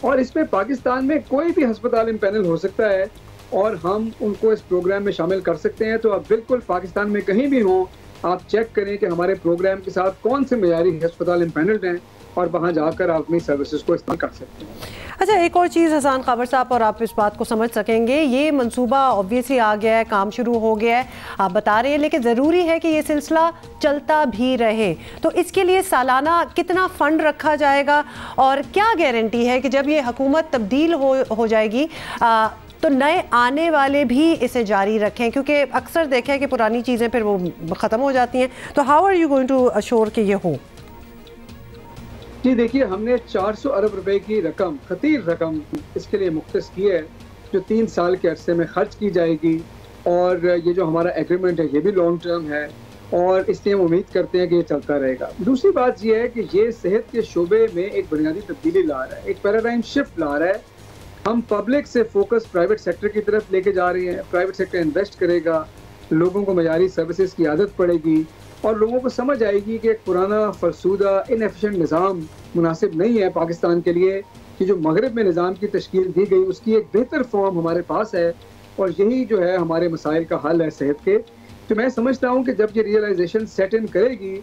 और इसमें पाकिस्तान में कोई भी अस्पताल इम्पैनल हो सकता है और हम उनको इस प्रोग्राम में शामिल कर सकते हैं। तो आप बिल्कुल पाकिस्तान में कहीं भी हों, आप चेक करें कि हमारे प्रोग्राम के साथ कौन से मयारी अस्पताल इम्पैनल्ड हैं और वहाँ जाकर आप अपनी सर्विसेज को इस्तेमाल कर सकते हैं। अच्छा, एक और चीज़ हसन खबर साहब, और आप इस बात को समझ सकेंगे, ये मंसूबा ऑब्वियसली आ गया है, काम शुरू हो गया है, आप बता रहे हैं, लेकिन ज़रूरी है कि ये सिलसिला चलता भी रहे। तो इसके लिए सालाना कितना फ़ंड रखा जाएगा और क्या गारंटी है कि जब ये हुकूमत तब्दील हो जाएगी तो नए आने वाले भी इसे जारी रखें, क्योंकि अक्सर देखें कि पुरानी चीज़ें फिर वो ख़त्म हो जाती हैं। तो how are you going to assure कि ये हो? जी देखिए, हमने 400 अरब रुपए की रकम, खतीर रकम इसके लिए मुख्तस की है जो 3 साल के अरसे में खर्च की जाएगी और ये जो हमारा एग्रीमेंट है ये भी लॉन्ग टर्म है और इसलिए हम उम्मीद करते हैं कि ये चलता रहेगा। दूसरी बात ये है कि ये सेहत के शोबे में एक बुनियादी तब्दीली ला रहा है, एक पैराडाइम शिफ्ट ला रहा है। हम पब्लिक से फोकस प्राइवेट सेक्टर की तरफ लेके जा रहे हैं। प्राइवेट सेक्टर इन्वेस्ट करेगा, लोगों को मयारी सर्विसेज की आदत पड़ेगी और लोगों को समझ आएगी कि एक पुराना फरसूदा इनएफिशिएंट निज़ाम मुनासिब नहीं है पाकिस्तान के लिए, कि जो मगरब में निज़ाम की तश्कील दी गई उसकी एक बेहतर फॉर्म हमारे पास है और यही जो है हमारे मसाइल का हल है सेहत के। तो मैं समझता हूँ कि जब ये रियलाइजेशन सेट इन करेगी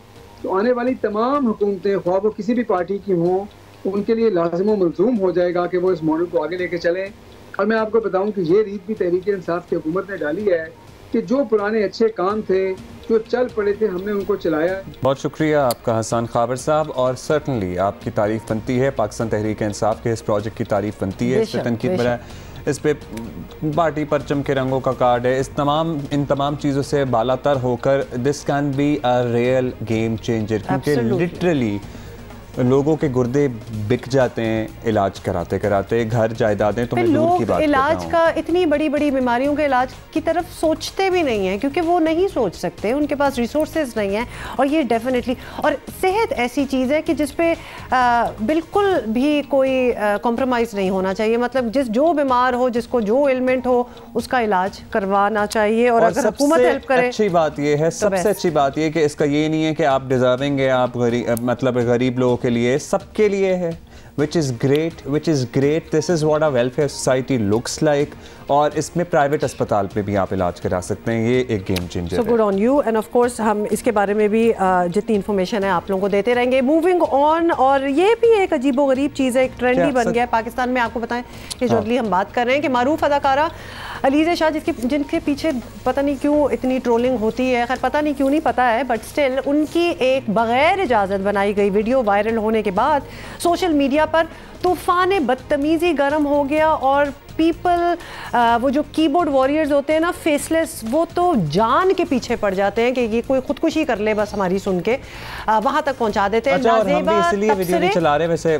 तो आने वाली तमाम हुकूमतें, ख्वाह वो किसी भी पार्टी की हों, उनके लिए लाज़िम व मलज़ूम हो जाएगा कि वो इस मॉडल को आगे लेके चलें। और मैं आपको बताऊँ कि ये रीत भी तहरीक इंसाफ की हुकूमत ने डाली है कि जो पुराने अच्छे काम थे, जो चल पड़े थे, हमने उनको चलाया। बहुत शुक्रिया आपका हसन खाबर साहब, और सर्टनली आपकी तारीफ बनती है, पाकिस्तान तहरीक इंसाफ के इस प्रोजेक्ट की तारीफ बनती है। इस पर तनकीद बना, इस पे पार्टी परचम के रंगों का कार्ड है, इन तमाम चीज़ों से बालातर होकर this can be a real game changer, क्योंकि लिटरली लोगों के गुर्दे बिक जाते हैं इलाज कराते कराते, घर जायदादें तो मैं दूर की बात इलाज का, इतनी बड़ी बड़ी बीमारियों के इलाज की तरफ सोचते भी नहीं हैं क्योंकि वो नहीं सोच सकते, उनके पास रिसोर्सेज नहीं हैं। और ये डेफिनेटली, और सेहत ऐसी चीज़ है कि जिस पे बिल्कुल भी कोई कॉम्प्रोमाइज़ नहीं होना चाहिए। मतलब जो बीमार हो, जिसको जो एलिमेंट हो, उसका इलाज करवाना चाहिए। और अगर हुकूमत हेल्प करे, अच्छी बात ये है, सबसे अच्छी बात ये कि इसका ये नहीं है कि आप डिजर्विंग है, आप गरीब लोगों के लिए, सबके लिए है, which is great, this is what a welfare society looks like। और इसमें प्राइवेट अस्पताल पे भी आप इलाज करा सकते हैं, ये एक गेम चेंजर है। So good on you, and of course हम इसके बारे में भी जितनी इन्फॉर्मेशन है आप लोगों को देते रहेंगे। मूविंग ऑन, और ये भी एक अजीबोगरीब चीज़ है, एक ट्रेंड ही बन गया है पाकिस्तान में। आपको बताएं कि जो अगली हम बात कर रहे हैं कि मारूफ अदाकारा अलीज़ा शाह, जिनके पीछे पता नहीं क्यों इतनी ट्रोलिंग होती है, खैर पता नहीं क्यों नहीं पता है, बट स्टिल उनकी एक बगैर इजाज़त बनाई गई वीडियो वायरल होने के बाद सोशल मीडिया पर तूफ़ान बदतमीज़ी गर्म हो गया और पीपल, वो जो कीबोर्ड वॉरियर्स होते हैं ना, फेसलेस, वो तो जान के पीछे पड़ जाते हैं कि ये कोई खुदकुशी कर ले बस हमारी सुन के, वहाँ तक पहुँचा देते हैं। अच्छा, और हम भी इसलिए वीडियो नहीं चला रहे, वैसे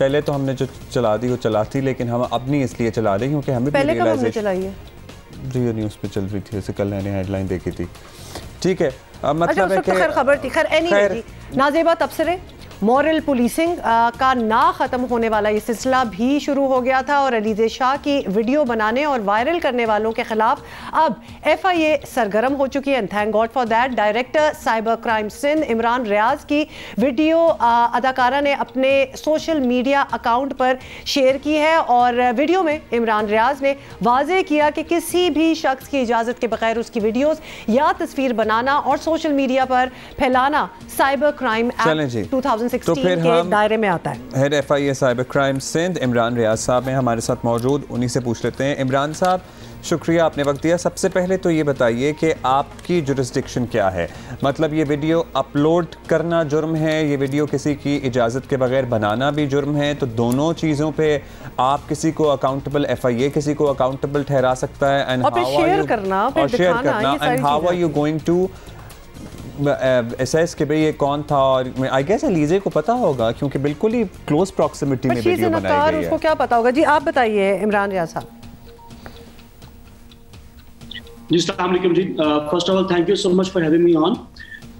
पहले तो हमने जो चला दी वो चला थी, लेकिन हम अब नहीं इसलिए चला रहे क्योंकि हमें पहले कब हमने चलाई है, रियल न्यूज़ पे चल रही थी, ऐसे कल मैंने हेडलाइन देखी थी। ठीक है, मतलब अच्छा, खैर खबर थी, खैर नाज़ेबा तबसरे मॉरल पुलिसिंग का ना ख़त्म होने वाला ये सिलसिला भी शुरू हो गया था और अलीज़े शाह की वीडियो बनाने और वायरल करने वालों के खिलाफ अब FIA सरगर्म हो चुकी है। And thank God for that. Director cyber crime Sindh Imran Riaz की वीडियो अदाकारा ने अपने सोशल मीडिया अकाउंट पर शेयर की है और वीडियो में इमरान रियाज ने वाज़ेह किया कि किसी भी शख्स की इजाज़त के बगैर उसकी वीडियोस या तस्वीर बनाना और सोशल मीडिया पर फैलाना साइबर क्राइम एक्ट 2016 के दायरे में आता है। Head FIA cyber crime Sindh Imran Riaz साहब हैं हमारे साथ मौजूद, उन्हीं से पूछ लेते हैं। इमरान साहब, शुक्रिया आपने वक्त दिया। सबसे पहले तो ये बताइए कि आपकी जुरिस्डिक्शन क्या है, मतलब ये वीडियो अपलोड करना जुर्म है, ये वीडियो किसी की इजाज़त के बगैर बनाना भी जुर्म है, तो दोनों चीज़ों पे आप किसी को अकाउंटेबल, FIA किसी को अकाउंटेबल ठहरा सकता है एंड शेयर करना and how are you going to assess कि भाई ये कौन था? और आई गेस अलीज़े को पता होगा क्योंकि बिल्कुल ही क्लोज प्रॉक्सिमिटी में वीडियो बनाई गई है। उसको क्या पता होगा? जी आप बताइए इमरान रियाज साहब। जी अस्सलाम वालेकुम जी, first of all thank you so much for having me on.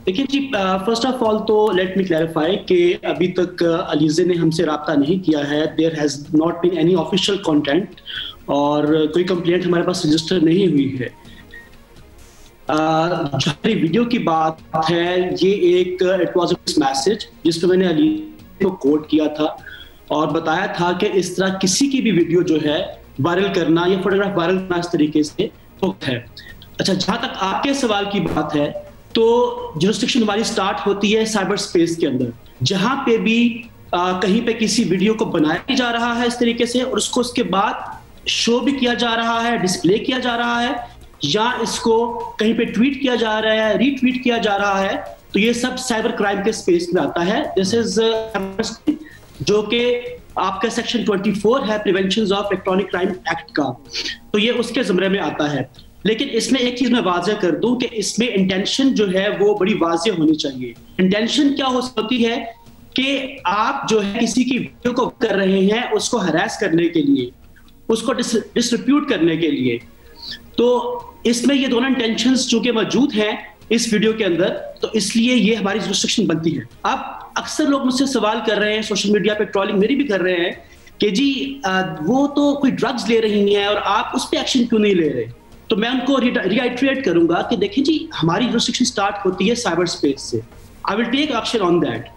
देखिए जी, फर्स्ट ऑफ ऑल तो लेट मी क्लैरिफाई कि अभी तक अलीज़े ने हमसे रब्ता नहीं किया है। There has not been any official content और कोई कंप्लेंट हमारे पास रजिस्टर नहीं हुई है। हमारी वीडियो की बात है, ये एक इट वाज अ मैसेज जिसमें मैंने अलीज़े को कोट किया था और बताया था कि इस तरह किसी की भी वीडियो जो है वायरल करना या फोटोग्राफ वायरल करना इस तरीके से है। अच्छा, जहां तक आपके सवाल की बात है तो जुरिस्डिक्शन हमारी स्टार्ट होती है साइबर स्पेस के अंदर, जहां पे भी कहीं पे किसी वीडियो को बनाया जा रहा है इस तरीके से और उसको उसके बाद शो भी किया जा रहा है, डिस्प्ले किया जा रहा है, या इसको कहीं पे ट्वीट किया जा रहा है, रीट्वीट किया जा रहा है, तो ये सब साइबर क्राइम के स्पेस में आता है। दिस इज जो कि आपका सेक्शन 24 है prevention of electronic crime act का, तो ये उसके ज़मरे में आता है। लेकिन इसमें एक चीज मैं वाज़ेह कर दूं कि इसमें इंटेंशन जो है वो बड़ी वाज़ेह होनी चाहिए। इंटेंशन क्या हो सकती है कि आप जो है किसी की वीडियो को कर रहे हैं उसको हरास करने के लिए, उसको डिस्ट्रीब्यूट करने के लिए, तो इसमें ये दोनों इंटेंशंस चूंकि मौजूद हैं इस वीडियो के अंदर, तो इसलिए ये हमारी रिस्ट्रिक्शन बनती है। अब अक्सर लोग मुझसे सवाल कर रहे हैं, सोशल मीडिया पे ट्रोलिंग मेरी भी कर रहे हैं कि जी वो तो कोई ड्रग्स ले रही हैं और आप उस पर एक्शन क्यों नहीं ले रहे? तो मैं उनको रिआइट्रेट करूंगा कि देखिए जी, हमारी रिस्ट्रिक्शन स्टार्ट होती है साइबर स्पेस से। I will take action on that.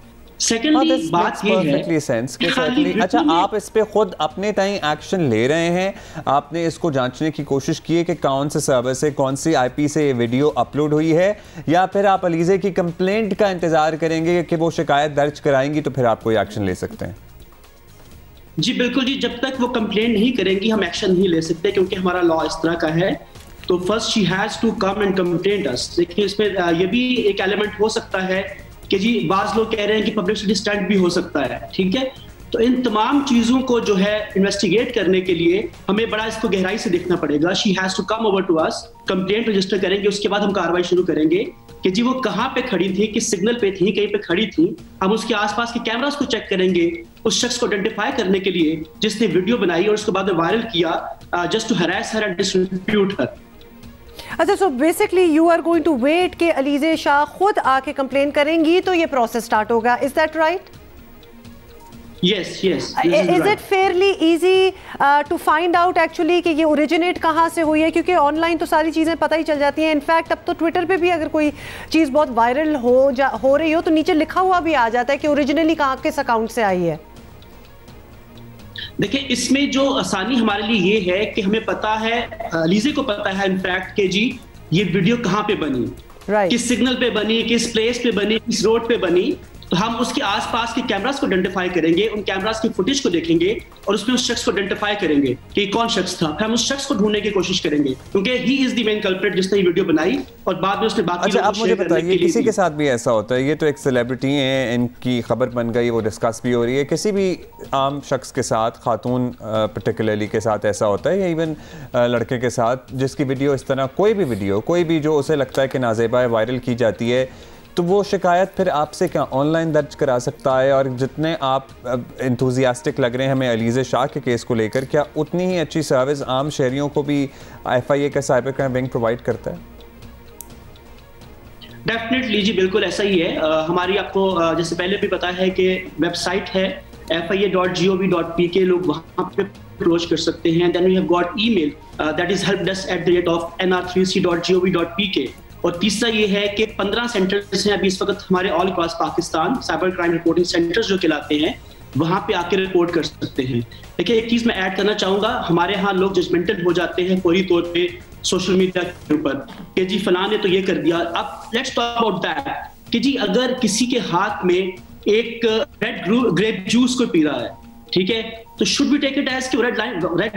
Secondly बात ये है, अच्छा आप इस पे खुद अपने ताई एक्शन ले रहे हैं, आपने इसको जांचने की कोशिश की है कि कौन से सर्वर से, कौन सी IP से ये वीडियो अपलोड हुई है, या फिर आप अलीज़े की कंप्लेंट का इंतजार करेंगे कि वो शिकायत दर्ज कराएंगी तो फिर आप कोई एक्शन ले सकते हैं? जी बिल्कुल जी, जब तक वो कंप्लेंट नहीं करेंगी हम एक्शन नहीं ले सकते, क्योंकि हमारा लॉ इस तरह का है। तो first she has to come and complaint us. देखिए इसमें ये भी एक एलिमेंट हो सकता है कि जी बाज लोग कह रहे हैं कि पब्लिसिटी स्टंट भी हो सकता है, ठीक है। तो इन तमाम चीजों को जो है इन्वेस्टिगेट करने के लिए हमें बड़ा इसको गहराई से देखना पड़ेगा। She has to come over to us, complaint register करेंगे, उसके बाद हम कार्रवाई शुरू करेंगे कि जी वो कहाँ पे खड़ी थी, किस सिग्नल पे थी, कहीं पे खड़ी थी। हम उसके आसपास के कैमरास को चेक करेंगे उस शख्स को आइडेंटिफाई करने के लिए जिसने वीडियो बनाई और उसके बाद वायरल किया just to harass her and distribute her. अच्छा, so basically you are going to wait कि अलीज़े शाह खुद आके कंप्लेन करेंगी तो ये प्रोसेस स्टार्ट होगा, is that right? Yes. Is it fairly easy to find out actually कि ये ओरिजिनेट कहाँ से हुई है? क्योंकि ऑनलाइन तो सारी चीज़ें पता ही चल जाती हैं। इनफैक्ट अब तो ट्विटर पे भी अगर कोई चीज़ बहुत वायरल हो रही हो तो नीचे लिखा हुआ भी आ जाता है कि ओरिजिनली कहाँ किस अकाउंट से आई है। देखिए इसमें जो आसानी हमारे लिए ये है कि हमें पता है, अलीज़े को पता है इनफैक्ट कि जी ये वीडियो कहाँ पे बनी, किस सिग्नल पे बनी, किस प्लेस पे बनी, किस रोड पे बनी। तो हम उसके आसपास के कैमरास को आइडेंटिफाई करेंगे, उन कैमरास की फुटेज को देखेंगे और उसमें उस शख्स को आइडेंटिफाई करेंगे कि कौन शख्स था। फिर हम उस शख्स को ढूंढने की कोशिश करेंगे क्योंकि he is the main culprit जिसने ये वीडियो बनाई और बाद में उसने बाकी। अच्छा आप मुझे बताइए, किसी के साथ भी ऐसा होता है, ये तो एक सेलिब्रिटी हैं, इनकी खबर बन गई, वो डिस्कस भी हो रही है, किसी भी आम शख्स के साथ, खातून पर्टिकुलरली के साथ ऐसा होता है, या इवन लड़के के साथ जिसकी वीडियो इस तरह कोई भी वीडियो, कोई भी जो उसे लगता है कि नाज़ेबा है, वायरल की जाती है, तो वो शिकायत फिर आपसे क्या ऑनलाइन दर्ज करा सकता है? और जितने आप इंथुजियास्टिक लग रहे हैं हमें अलीज़े शाह के केस को लेकर, क्या उतनी ही अच्छी सर्विस आम शहरियों को भी FIA का साइबर क्राइम विंग प्रोवाइड करता है? डेफिनेटली जी, बिल्कुल ऐसा ही है। हमारी आपको जैसे पहले भी पता है कि वेबसाइट है fia.gov.pk, लोग वहाँ पे अप्रोच कर सकते हैं। Then we have got email that is helpdesk@nr3c.gov.pk। और तीसरा ये है कि 15 सेंटर्स हैं अभी इस वक्त हमारे all across Pakistan, cyber crime reporting centres जो कहलाते हैं, वहाँ पे आके रिपोर्ट कर सकते हैं। देखिए एक चीज़ मैं ऐड करना चाहूँगा, हमारे यहाँ लोग जजमेंटल हो जाते हैं फौरी तौर पे सोशल मीडिया के ऊपर कि जी फलां ने तो ये कर दिया। अब लेट्स टॉक अबाउट दैट कि जी अगर किसी के हाथ में एक रेड ग्रेप जूस को पी रहा है, ठीक है, तो should we take it as कि रेड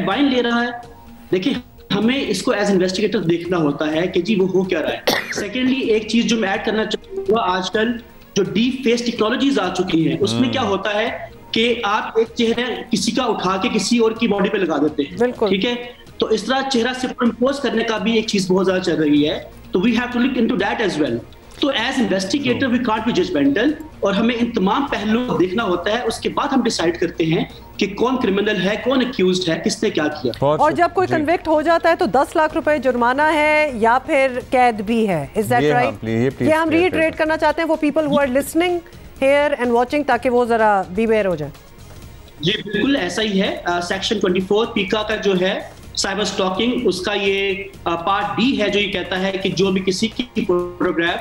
वाइन ले रहा है? देखिए हमें इसको एज इन्वेस्टिगेटर देखना होता है कि जी वो हो क्या रहा है। सेकेंडली एक चीज जो मैं ऐड करना चाहूंगा, आजकल जो डीप फेस टेक्नोलॉजीज आ चुकी हैं, उसमें क्या होता है कि आप एक चेहरा किसी का उठा के किसी और की बॉडी पे लगा देते हैं, ठीक है, तो इस तरह चेहरा सुपरइम्पोज करने का भी एक चीज बहुत ज्यादा चल रही है। तो we have to look into that as well. तो as investigator we can't be judgemental, और हमें इन तमाम पहलुओं को देखना होता है। उसके बाद हम डिसाइड करते हैं कि कौन क्रिमिनल है, कौन अक्यूज्ड है, किसने क्या किया। और जब कोई कन्विक्ट हो जाता है तो 10 लाख रुपए जुर्माना है या फिर कैद भी है। Is that right? ये हम रीट्रेट करना चाहते हैं वो people who are listening here and watching, ताकि वो जरा बीवेयर हो जाए। जी बिल्कुल ऐसा ही है। सेक्शन 24 पीका का जो है साइबर स्टॉकिंग, उसका ये पार्ट डी है जो ये कहता है कि जो भी किसी की फोटोग्राफ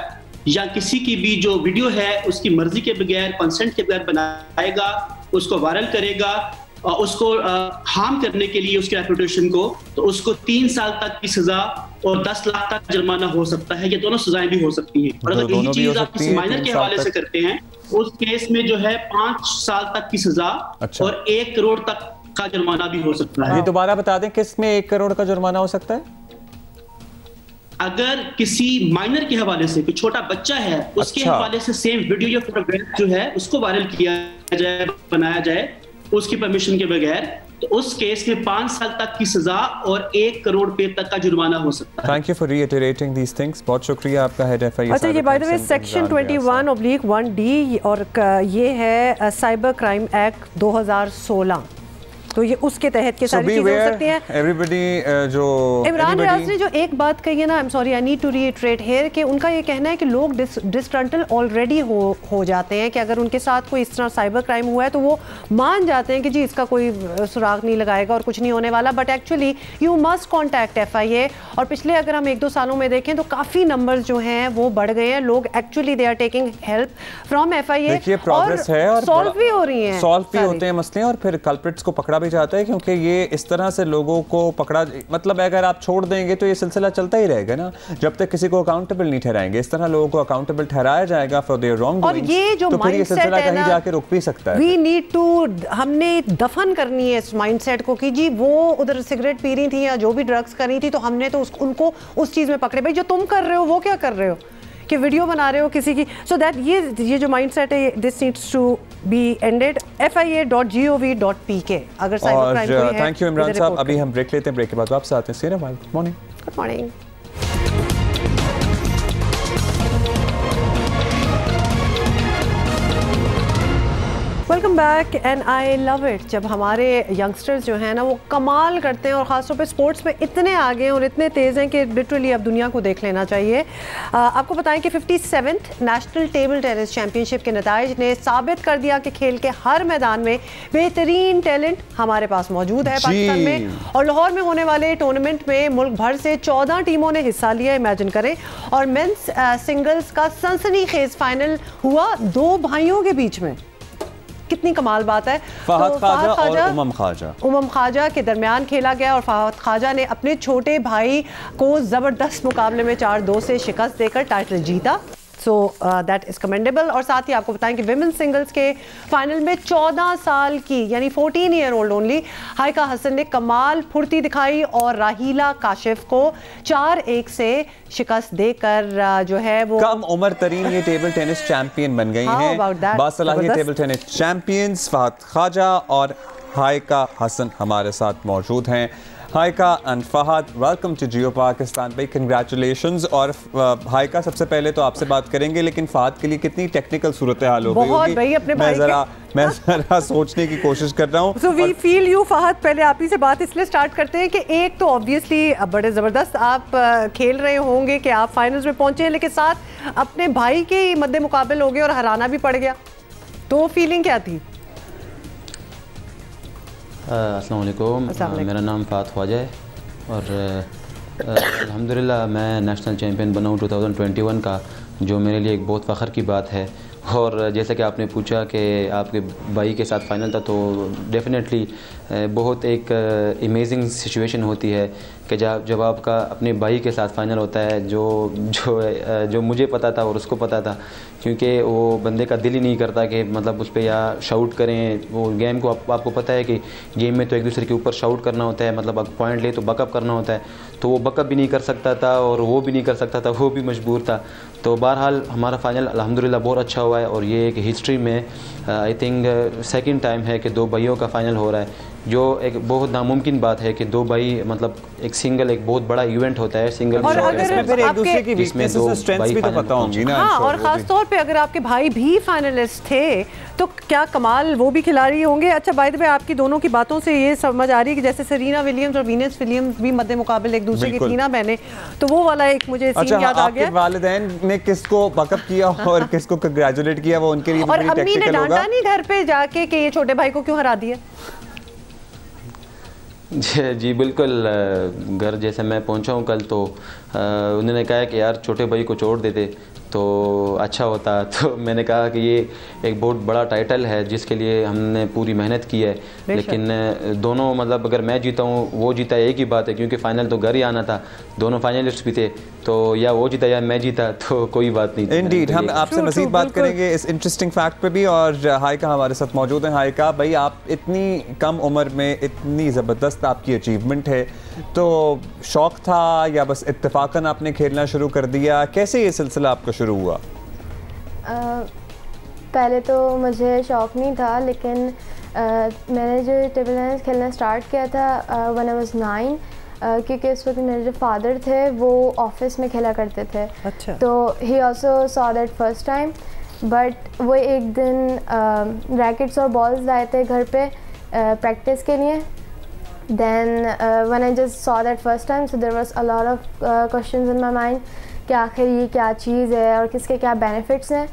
या किसी की भी जो वीडियो है उसकी मर्जी के बगैर, कंसेंट के बगैर बनाएगा, उसको वायरल करेगा, उसको हार्म करने के लिए उसके रेपुटेशन को, तो उसको 3 साल तक की सजा और 10 लाख तक जुर्माना हो सकता है। ये दोनों सजाएं भी हो सकती हैं। और अगर यही चीज आप किसी माइनर के हवाले से करते हैं, उस केस में जो है 5 साल तक की सजा और 1 करोड़ तक का जुर्माना भी हो सकता है। ये दोबारा बता दें, किस में 1 करोड़ का जुर्माना हो सकता है? अगर किसी माइनर के हवाले से, कोई छोटा बच्चा है, उसके हवाले से सेम वीडियो या फोटोग्राफ जो है उसको वायरल किया जाए, बनाया जाए उसकी परमिशन के बगैर, तो उस केस में 5 साल तक की सजा और 1 करोड़ रुपए तक का जुर्माना हो सकता है। Thank you for reiterating these things. बहुत शुक्रिया आपका हेड एफआईए। अच्छा, ये bye the way section 21/1D और ये है साइबर क्राइम एक्ट 2016, तो ये उसके तहत के सारी चीजें हो सकती हैं। एवरीबॉडी जो इमरान रियाज ने जो एक बात कही है ना, I am sorry I need to reiterate here, कि उनका ये कहना है कि लोग डिस्ट्रंटल ऑलरेडी हो जाते हैं कि अगर उनके साथ कोई इस तरह साइबर क्राइम हुआ है तो वो मान जाते हैं कि जी इसका कोई सुराग नहीं लगाएगा और कुछ नहीं होने वाला। But actually you must contact FIA. और पिछले अगर हम 1-2 सालों में देखें तो काफ़ी नंबर्स जो हैं वो बढ़ गए हैं। लोग actually they are taking help from FIA और सॉल्व भी हो रही हैं, सॉल्व भी होते हैं मसले, और फिर कल्प्रिट्स को पकड़ा भी जाता है, क्योंकि ये इस तरह से लोगों को पकड़ा, मतलब अगर आप छोड़ देंगे तो ये सिलसिला चलता ही रहेगा ना, जब तक किसी को अकाउंटेबल नहीं ठहराएंगे। इस तरह लोगों को अकाउंटेबल ठहराया जाएगा फॉर देयर रॉन्ग डूइंग्स, और ये जो तो फिर ये सिलसिला कहीं जाके रुक भी सकता है। वी नीड टू, हमने दफन करनी है इस माइंडसेट को कि जी वो उधर सिगरेट पी रही थी या जो भी ड्रग्स कर रही थी, तो हमने तो उनको उस चीज में पकड़े। भाई जो तुम कर रहे हो वो क्या कर रहे हो कि वीडियो बना रहे हो किसी की, सो दैट ये जो माइंडसेट है, this needs to be ended. fia.gov.pk अगर साइबर क्राइम कोई है। थैंक यू इमरान साहब। अभी हम ब्रेक लेते हैं, ब्रेक के बाद वापस आते हैं। See you next, good morning. Good morning. Welcome back and I love it जब हमारे यंगस्टर्स जो हैं ना वो कमाल करते हैं, और ख़ासतौर पे स्पोर्ट्स में इतने आगे हैं और इतने तेज़ हैं कि लिटरली अब दुनिया को देख लेना चाहिए। आपको बताएं कि 57th national table tennis championship के नताइज ने साबित कर दिया कि खेल के हर मैदान में बेहतरीन टैलेंट हमारे पास मौजूद है पाकिस्तान में। और लाहौर में होने वाले टूर्नामेंट में मुल्क भर से 14 टीमों ने हिस्सा लिया, इमेजिन करें। और मेंस सिंगल्स का सनसनीखेज फाइनल हुआ 2 भाइयों के बीच में, कितनी कमाल बात है। फहद ख्वाजा और उमम ख्वाजा के दरमियान खेला गया और फहद ख्वाजा ने अपने छोटे भाई को ज़बरदस्त मुकाबले में 4-2 से शिकस्त देकर टाइटल जीता। So that is commendable. और साथ ही आपको बताएं कि विमेन सिंगल्स के फाइनल में 14 साल की यानी 14 ईयर ओल्ड ओनली हाइका हसन ने कमाल फुर्ती दिखाई और राहीला काशिफ को 4-1 से शिकस्त देकर जो है वो कम उम्र तरीन ये टेबल टेनिस चैंपियन बन गई हैं। बासलाहियत table tennis champions Fahad Khawaja और हाइका हसन हमारे साथ मौजूद हैं। Haika and Fahad, welcome to Geo Pakistan. भाई कंग्रेचुलेशंस। और हाइका सबसे पहले तो आपसे बात करेंगे, लेकिन फहद के लिए कितनी टेक्निकल सूरत हाल हो गई होगी, भाई अपने मैं जरा सोचने की कोशिश कर रहा हूँ। So we feel you Fahad. पहले आप ही से बात इसलिए स्टार्ट करते हैं कि एक तो ऑब्वियसली बड़े ज़बरदस्त आप खेल रहे होंगे कि आप फाइनल्स में पहुंचे हैं, लेकिन साथ अपने भाई के मद्दे मुकाबले हो गए और हराना भी पड़ गया, तो फीलिंग क्या थी? अस्सलाम वालेकुम, मेरा नाम फहद ख्वाजा है और अल्हम्दुलिल्लाह मैं नेशनल चैम्पियन बना हूँ 2021 का, जो मेरे लिए एक बहुत फ़ख्र की बात है। और जैसा कि आपने पूछा कि आपके भाई के साथ फ़ाइनल था, तो डेफिनेटली बहुत एक अमेजिंग सिचुएशन होती है कि जब आपका अपने भाई के साथ फ़ाइनल होता है, जो मुझे पता था और उसको पता था, क्योंकि वो बंदे का दिल ही नहीं करता कि मतलब उस पर या शाउट करें। वो गेम को आपको पता है कि गेम में तो एक दूसरे के ऊपर शाउट करना होता है, मतलब अगर पॉइंट ले तो बकअप करना होता है, तो वो बकअप भी नहीं कर सकता था और वो भी नहीं कर सकता था, वो भी मजबूर था। तो बहरहाल हमारा फ़ाइनल अल्हम्दुलिल्लाह बहुत अच्छा हुआ है और ये एक हिस्ट्री में आई थिंक सेकंड टाइम है कि दो भाइयों का फ़ाइनल हो रहा है, जो एक बहुत नामुमकिन बात है कि दो भाई मतलब एक बहुत बड़ा इवेंट होता है सिंगल, और ख़ास तौर पे अगर आपके भाई भी फाइनलिस्ट थे तो क्या कमाल, वो भी खिलाड़ी होंगे। अच्छा, बाय द वे आपकी दोनों की बातों से ये समझ आ रही है कि जैसे सेरेना विलियम्स और वीनस विलियम्स भी मद्दे मुकाबले एक दूसरे की थी ना बहने, तो वो वाला एक मुझे सीन याद आ गया। वालिदैन ने किसको बकअप किया और किसको कंग्रेचुलेट किया, वो उनके लिए और अम्मी ने डांटा नहीं घर पे जाके कि ये छोटे भाई को क्यों हरा दिया? जी बिल्कुल, घर जैसे मैं पहुंचा हूं कल, तो उन्होंने कहा कि यार छोटे भाई को छोड़ देते तो अच्छा होता। तो मैंने कहा कि ये एक बहुत बड़ा टाइटल है जिसके लिए हमने पूरी मेहनत की है, लेकिन दोनों मतलब अगर मैं जीता हूँ वो जीता एक ही बात है, क्योंकि फ़ाइनल तो घर ही आना था, दोनों फाइनलिस्ट भी थे, तो या वो जीता या मैं जीता, तो कोई बात नहीं। इंडीड, हम आपसे मज़ीद बात करेंगे इस इंटरेस्टिंग फैक्ट पे भी। और हाइका हमारे साथ मौजूद हैं। हाइका भाई, आप इतनी कम उम्र में इतनी ज़बरदस्त आपकी अचीवमेंट है, तो शौक़ था या बस इत्तेफाकन आपने खेलना शुरू कर दिया? कैसे ये सिलसिला आपका शुरू हुआ? पहले तो मुझे शौक़ नहीं था, लेकिन मैंने जो टेबल टेनिस खेलना स्टार्ट किया था व्हेन आई वाज 9, क्योंकि उस वक्त मेरे जो फादर थे वो ऑफिस में खेला करते थे। अच्छा। तो he also saw that first time, but वो एक दिन रैकेट्स और बॉल्स लाए थे घर पे प्रैक्टिस के लिए। Then when I just saw that first time, so there was a lot of questions in my mind कि आखिर ये क्या चीज़ है और किसके क्या बेनिफिट्स हैं।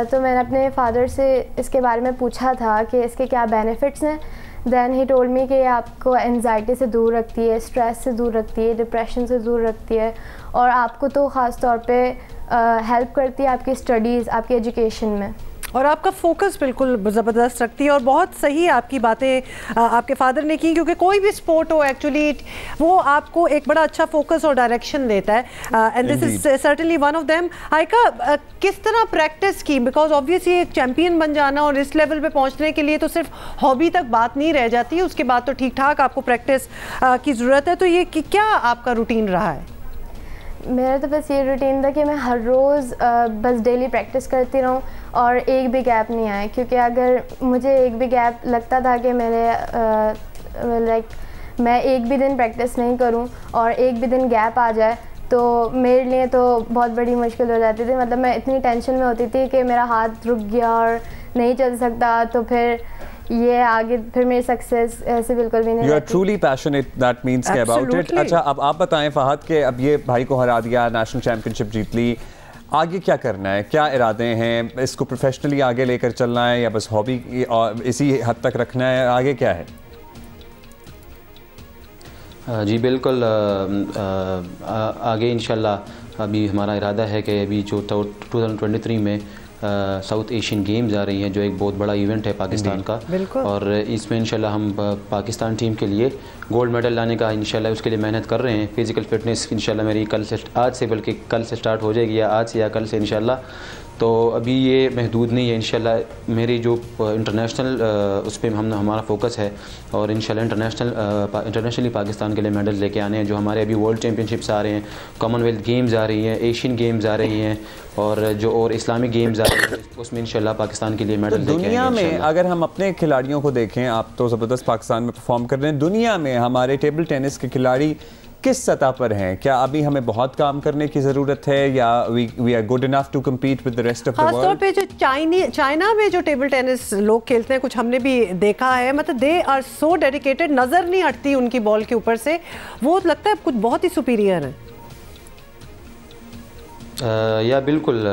तो मैंने अपने फादर से इसके बारे में पूछा था कि इसके क्या बेनिफिट्स हैं। Then he told me कि ये आपको एंजाइटी से दूर रखती है, स्ट्रेस से दूर रखती है, डिप्रेशन से दूर रखती है, और आपको तो ख़ास तौर पे हेल्प करती है आपकी स्टडीज़, आपकी एजुकेशन में, और आपका फोकस बिल्कुल ज़बरदस्त रखती है। और बहुत सही आपकी बातें आपके फादर ने की, क्योंकि कोई भी स्पोर्ट हो एक्चुअली वो आपको एक बड़ा अच्छा फोकस और डायरेक्शन देता है, and this is certainly one of them. Haika, किस तरह प्रैक्टिस की? बिकॉज ऑब्वियसली एक चैम्पियन बन जाना और इस लेवल पे पहुंचने के लिए तो सिर्फ हॉबी तक बात नहीं रह जाती, उसके बाद तो ठीक ठाक आपको प्रैक्टिस की ज़रूरत है। तो ये क्या आपका रूटीन रहा है? मेरा तो बस ये रूटीन था कि मैं हर रोज़ बस डेली प्रैक्टिस करती रहूँ और एक भी गैप नहीं आए, क्योंकि अगर मुझे एक भी गैप लगता था कि मैं एक भी दिन प्रैक्टिस नहीं करूँ और एक भी दिन गैप आ जाए, तो मेरे लिए तो बहुत बड़ी मुश्किल हो जाती थी। मतलब मैं इतनी टेंशन में होती थी कि मेरा हाथ रुक गया और नहीं चल सकता, तो फिर ये आगे फिर मेरी सक्सेस ऐसे बिल्कुल भी नहीं। You are truly passionate, that means के about it। अच्छा, अब आप बताएं फहद के अब ये भाई को हरा दिया, नेशनल चैम्पियनशिप जीत ली, आगे क्या करना है? क्या इरादे हैं? इसको प्रोफेशनली आगे लेकर चलना है या बस हॉबी इसी हद तक रखना है? आगे क्या है? जी बिल्कुल, आगे इंशाल्लाह अभी हमारा इरादा है कि अभी जो 2023 में साउथ एशियन गेम्स आ रही हैं, जो एक बहुत बड़ा इवेंट है पाकिस्तान का, और इसमें इंशाल्लाह हम पाकिस्तान टीम के लिए गोल्ड मेडल लाने का इंशाल्लाह उसके लिए मेहनत कर रहे हैं। फ़िज़िकल फ़िटनेस इंशाल्लाह मेरी आज से बल्कि कल से स्टार्ट हो जाएगी, या आज से या कल से इंशाल्लाह। तो अभी ये महदूद नहीं है। इंशाल्लाह मेरी जो इंटरनेशनल उस पर हमारा फोकस है और इंशाल्लाह इंटरनेशनली पाकिस्तान के लिए मेडल लेके आने हैं। जो हमारे अभी वर्ल्ड चैम्पियनशिप्स आ रहे हैं, कॉमनवेल्थ गेम्स आ रही हैं, एशियन गेम्स आ रही हैं और जो और इस्लामिक गेम्स आ रहे हैं, उसमें इंशाल्लाह पाकिस्तान के लिए मेडल लेके आएंगे। दुनिया में अगर हम अपने खिलाड़ियों को देखें, आप तो ज़बरदस्त पाकिस्तान में परफॉर्म कर रहे हैं, दुनिया में हमारे टेबल टेनिस के खिलाड़ी किस सतह पर हैं? क्या अभी हमें बहुत काम करने की ज़रूरत है या we are good enough to compete with the rest of the world? खासतौर पे जो चाइना में जो टेबल टेनिस लोग खेलते हैं, कुछ हमने भी देखा है, मतलब दे आर सो डेडिकेटेड, नज़र नहीं हटती उनकी बॉल के ऊपर से, वो लगता है कुछ बहुत ही सुपीरियर है। या बिल्कुल,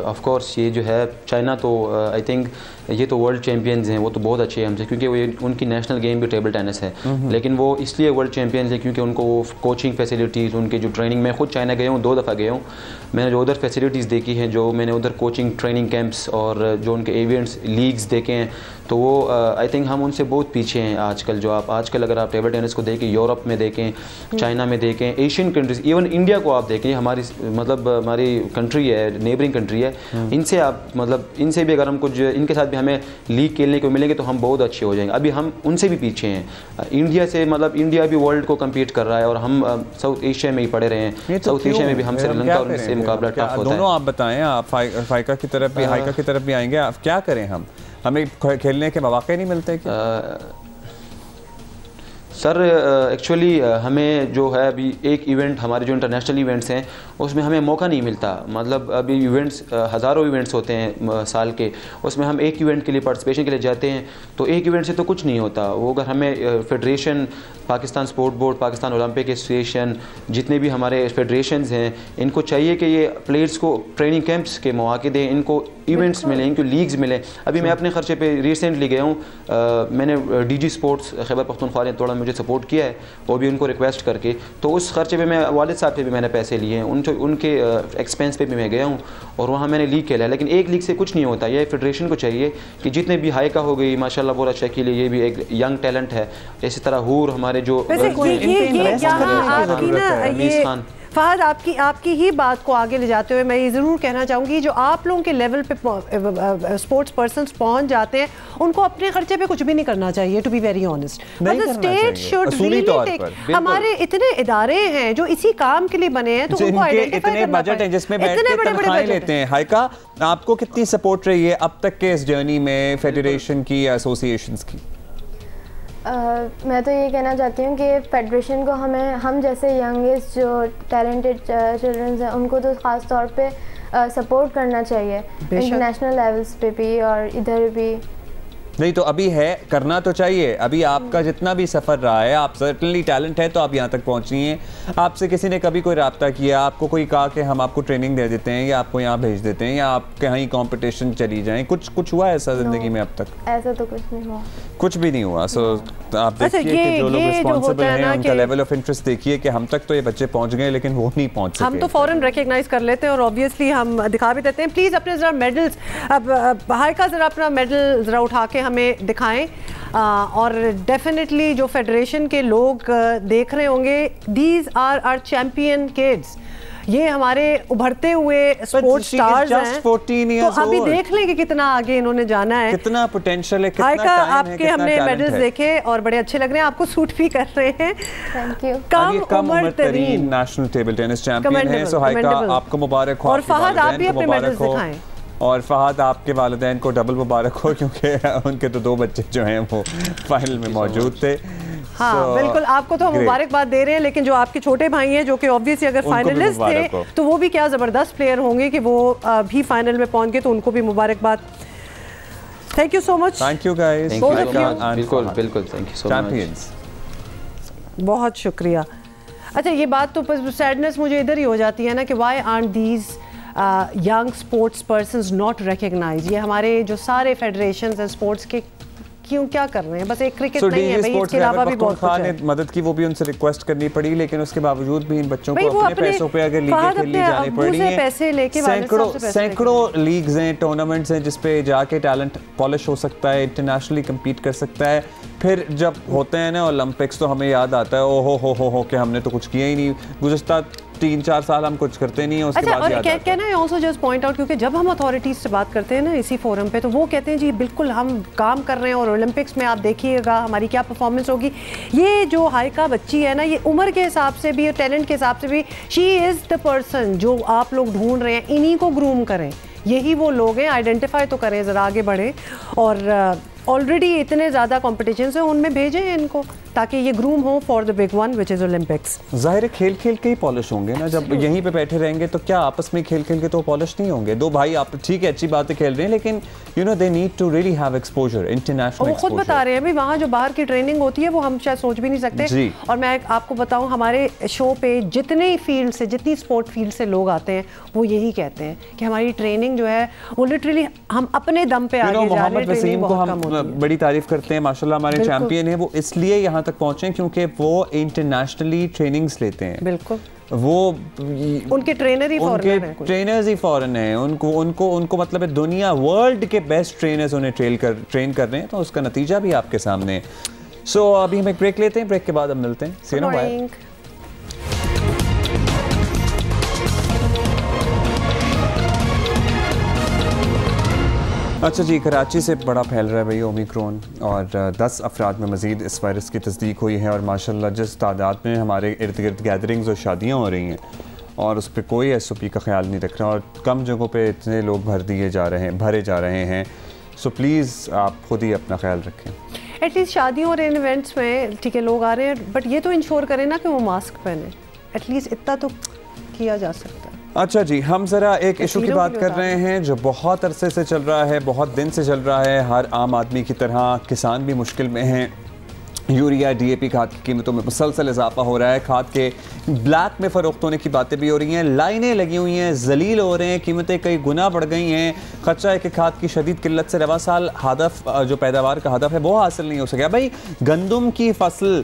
ऑफ कोर्स ये जो है चाइना तो आई थिंक ये तो वर्ल्ड चैम्पियंस हैं, वो तो बहुत अच्छे हैं हमसे, क्योंकि वो उनकी नेशनल गेम भी टेबल टेनिस है। लेकिन वो इसलिए वर्ल्ड चैम्पियंस है क्योंकि उनको कोचिंग फैसिलिटीज़, उनके जो ट्रेनिंग, मैं खुद चाइना गया हूँ, 2 दफ़ा गया हूँ, मैंने जो उधर फैसिलिटीज़ देखी हैं, जो मैंने उधर कोचिंग ट्रेनिंग कैंप्स और जो उनके इवेंट्स लीग्स देखे हैं, तो वो आई थिंक हम उनसे बहुत पीछे हैं आजकल। जो आप आजकल अगर आप टेबल टेनिस को देखें, यूरोप में देखें, चाइना में देखें, एशियन कंट्रीज, इवन इंडिया को आप देखें, हमारी मतलब हमारी कंट्री है, नेबरिंग कंट्री है, इनसे आप मतलब इनसे भी अगर हम कुछ इनके साथ भी हमें लीग खेलने को मिलेंगे तो हम बहुत अच्छे हो जाएंगे। अभी हम उनसे भी पीछे हैं। इंडिया से मतलब इंडिया भी वर्ल्ड को कम्पीट कर रहा है और हम साउथ एशिया में ही पड़े रहे हैं। साउथ एशिया में भी हम श्रीलंका और उनसे मुकाबला टफ होता है। दोनों आप बताएं, आप फाइका की तरफ भी, हाइका की तरफ भी आएंगे, आप क्या करें? हमें खेलने के मौके नहीं मिलते क्या? सर एक्चुअली हमें जो है अभी एक इवेंट, हमारे जो इंटरनेशनल इवेंट्स हैं उसमें हमें मौका नहीं मिलता। मतलब अभी इवेंट्स हज़ारों इवेंट्स होते हैं साल के, उसमें हम एक इवेंट के लिए पार्टिसिपेशन के लिए जाते हैं, तो एक इवेंट से तो कुछ नहीं होता। वो अगर हमें federation, Pakistan sport board, Pakistan Olympic association, जितने भी हमारे फेडरेशंस हैं, इनको चाहिए कि ये प्लेयर्स को ट्रेनिंग कैंप्स के मौके दें, इनको इवेंट्स मिलें, इनको लीग्स मिलें। अभी मैं अपने खर्चे पे रिसेंटली गया हूँ, मैंने डीजी स्पोर्ट्स खैबर पख्तूनख्वा ने थोड़ा मुझे सपोर्ट किया है, वो भी उनको रिक्वेस्ट करके, तो उस खर्चे पे मैं वालिद साहब से भी मैंने पैसे लिए हैं, उनके एक्सपेंस पे भी मैं गया हूँ और वहाँ मैंने लीग खेला है। लेकिन एक लीग से कुछ नहीं होता। ये फेडरेशन को चाहिए कि जितने भी हाइका हो गई, माशाल्लाह बहुत अच्छा खेले, ये भी एक यंग टैलेंट है, इसी तरह हूर हमारे जो फहद, आपकी ही बात को आगे ले जाते हुए मैं ये ज़रूर कहना चाहूँगी, जो आप लोगों के लेवल पे स्पोर्ट्स पर्सन्स पहुँच जाते हैं, उनको अपने खर्चे पे कुछ भी नहीं करना चाहिए, टू बी वेरी ऑनेस्ट। मतलब स्टेट शुड रियली टेक, हमारे इतने इदारे हैं जो इसी काम के लिए बने हैं, तो उनको आइडेंटिफाई करना बजट है जिसमें बैठ के तनख्वाहें लेते हैं। हाइका, आपको कितनी सपोर्ट रही है अब तक के इस जर्नी में फेडरेशन की या एसोसिएशंस की? मैं तो ये कहना चाहती हूँ कि फेडरेशन को हम जैसे यंगेस्ट जो टैलेंटेड चिल्ड्रंस हैं उनको तो ख़ास तौर पे सपोर्ट करना चाहिए, इंटरनेशनल लेवल्स पे भी और इधर भी। नहीं तो अभी है, करना तो चाहिए। अभी आपका जितना भी सफ़र रहा है, आप सर्टनली टैलेंट है तो आप यहाँ तक पहुँची हैं। आपसे किसी ने कभी कोई रब्ता किया, आपको कोई कहा कि हम आपको ट्रेनिंग दे देते हैं या आपको यहाँ भेज देते हैं या आप कहीं कंपटीशन चली जाएं, कुछ हुआ ऐसा ज़िंदगी में अब तक? ऐसा तो कुछ नहीं हुआ, कुछ भी नहीं हुआ। सो आप देखिए कि जो लोग रिस्पॉन्सिबल हैं उनका लेवल ऑफ इंटरेस्ट देखिए कि हम तक तो ये बच्चे पहुँच गए लेकिन वो नहीं पहुँच सके। हम तो फ़ौरन रिकग्नाइज कर लेते हैं और ऑब्वियसली हम दिखा भी देते हैं। प्लीज़ अपने ज़रा मेडल्स, अब हाइका ज़रा अपना मेडल ज़रा उठा के हमें दिखाएं। और डेफिनेटली जो फेडरेशन के लोग देख रहे होंगे, these are our champion kids, ये हमारे उभरते हुए स्पोर्ट्स स्टार्स हैं। तो अभी देख लें कि कितना आगे इन्होंने जाना है, कितना पोटेंशियल है, कितना हाइका आपके हमने मेडल्स देखे और बड़े अच्छे लग रहे हैं, आपको सूट भी कर रहे हैं। Thank you. कम उम्र तरीन नेशनल टेबल टेनिस चैंपियन है। सो हाइका, आपको मुबारक हो। और फहद, आप भी अपने मेडल्स दिखाएं। और फहद, आपके वालिदैन को डबल मुबारक हो क्योंकि उनके तो 2 बच्चे जो हैं वो फाइनल में मौजूद थे। हाँ बिल्कुल, आपको तो हम मुबारकबाद दे रहे हैं, लेकिन जो आपके छोटे भाई हैं जो कि ऑब्वियसली अगर फाइनलिस्ट थे तो वो भी क्या ज़बरदस्त प्लेयर होंगे कि वो भी फाइनल में पहुंच गए, तो उनको भी मुबारकबाद। Thank you so much. Thank you guys. बिल्कुल बिल्कुल, थैंक यू सो मच, बहुत शुक्रिया। अच्छा, ये बात तो सैडनेस मुझे इधर ही हो जाती है ना कि why aren't these young sports persons not recognize. ये हमारे जो सारे फेडरेशंस हैं स्पोर्ट्स के क्यों क्या कर रहे हैं? बस एक क्रिकेट नहीं है भाई, इसके अलावा भी बहुत कुछ है। मदद की, वो भी उनसे रिक्वेस्ट करनी पड़ी, लेकिन उसके बावजूद भी इन बच्चों को अपने पैसों पे अगर लीगें खेली जानी पड़ी है। सैकड़ों लीग्स हैं, टूर्नामेंट्स हैं जिस पे जाके टैलेंट पॉलिश हो सकता है, इंटरनेशनली कम्पीट कर सकता है। फिर जब होते हैं ना ओलंपिक्स तो हमें याद आता है ओ हो कि हमने तो कुछ किया ही नहीं। गुज़श्ता 3-4 साल हम कुछ करते नहीं है, उसके बाद याद आता है। Can I also just point out, क्योंकि जब हम अथॉरिटीज से बात करते हैं ना इसी फोरम पे, तो वो कहते हैं जी बिल्कुल हम काम कर रहे हैं और ओलंपिक्स में आप देखिएगा हमारी क्या परफॉर्मेंस होगी। ये जो हाइका बच्ची है ना, ये उम्र के हिसाब से भी, टैलेंट के हिसाब से भी, शी इज़ द पर्सन जो आप लोग ढूंढ रहे हैं। इन्हीं को ग्रूम करें, यही वो लोग हैं, आइडेंटिफाई तो करें, ज़रा आगे बढ़े और ऑलरेडी इतने ज़्यादा कॉम्पिटिशन है उनमें भेजें इनको, ताकि ये ग्रूम हो for the big one which is Olympics. ज़ाहिर है खेल खेल के ही पॉलिश होंगे ना, जब यहीं पे बैठे रहेंगे तो क्या आपस में खेल खेल के तो पॉलिश नहीं होंगे। दो भाई आप ठीक है अच्छी बातें खेल रहे हैं, लेकिन you know they need to really have exposure, international. वो खुद बता रहे हैं भाई वहाँ जो बाहर की ट्रेनिंग होती है वो हम शायद सोच भी नहीं सकते। और मैं आपको बताऊँ, हमारे शो पे जितने फील्ड से, जितनी स्पोर्ट फील्ड से लोग आते हैं वो यही कहते हैं कि हमारी ट्रेनिंग जो है वो लिटरली हम अपने दम पे आगे जा रहे हैं। मोहम्मद वसीम को हम बड़ी तारीफ करते हैं, माशाल्लाह हमारे चैंपियन हैं, वो इसलिए यहाँ तक पहुँचे क्योंकि वो इंटरनेशनली ट्रेनिंग्स लेते हैं। बिल्कुल, वो उनके ट्रेनर ही फॉरेन हैं, ट्रेनर्स ही फॉरेन हैं, उनको मतलब है दुनिया वर्ल्ड के बेस्ट ट्रेनर्स उन्हें ट्रेन कर रहे हैं, तो उसका नतीजा भी आपके सामने है। सो अभी हम एक ब्रेक लेते हैं, ब्रेक के बाद हम मिलते हैं। See you, bye. अच्छा जी, कराची से बड़ा फैल रहा है भाई ओमिक्रॉन, और 10 अफराद में मज़ीद इस वायरस की तस्दीक हुई है। और माशाल्लाह जिस तादाद में हमारे इर्द गिर्द गैदरिंग्स और शादियाँ हो रही हैं, और उस पर कोई SOP का ख्याल नहीं रख रहा, और कम जगहों पे इतने लोग भरे जा रहे हैं। सो प्लीज़ आप खुद ही अपना ख्याल रखें। एटलीस्ट शादियों और इन इवेंट्स में ठीक है लोग आ रहे हैं, बट ये तो इंश्योर करें ना कि वो मास्क पहने, एटलीस्ट इतना तो किया जा सकता है। अच्छा जी, हम ज़रा एक इशू की बात कर रहे हैं जो बहुत अरसे से चल रहा है, बहुत दिन से चल रहा है। हर आम आदमी की तरह किसान भी मुश्किल में हैं। यूरिया DAP खाद की कीमतों में मुसलसल इजाफा हो रहा है, खाद के ब्लैक में फ़रोख्त होने की बातें भी हो रही हैं, लाइनें लगी हुई हैं, जलील हो रहे हैं, कीमतें कई गुना बढ़ गई हैं। खर्चा है कि खाद की शदीद किल्लत से रवा साल हदफ जो पैदावार का हदफ है वो हासिल नहीं हो सका। भाई गंदम की फसल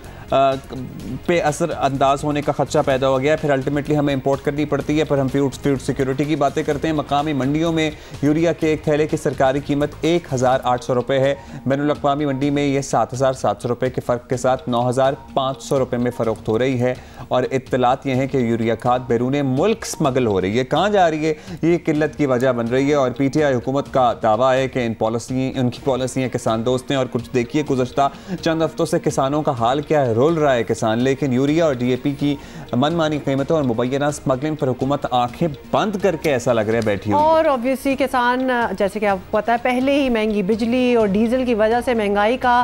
पे असर अंदाज होने का खदशा पैदा हो गया, फिर अल्टीमेटली हमें इंपोर्ट करनी पड़ती है। पर हम फूड सिक्योरिटी की बातें करते हैं। मकामी मंडियों में यूरिया के एक थैले की सरकारी कीमत 1800 रुपये है, बैनुल-अक़वामी मंडी में ये 7700 रुपये के फ़र्क के साथ 9500 रुपये में फ़रोख्त हो रही है। और इत्तलात ये हैं कि यूरिया खाद बैरून मुल्क स्मगल हो रही है। कहाँ जा रही है? ये किल्लत की वजह बन रही है। और PTI हुकूमत का दावा है कि उनकी पॉलिसियाँ किसान दोस्त हैं। और कुछ देखिए गुज़श्ता चंद हफ्तों से किसानों का हाल क्या है, रोल रहा है किसान। लेकिन यूरिया और DAP की मनमानी कीमतों और मुबैना स्मगलिंग पर हुकूमत आंखें बंद करके ऐसा लग रहा है बैठी हुई। और ऑब्वियसली किसान, जैसे कि आपको पता है, पहले ही महंगी बिजली और डीजल की वजह से महंगाई का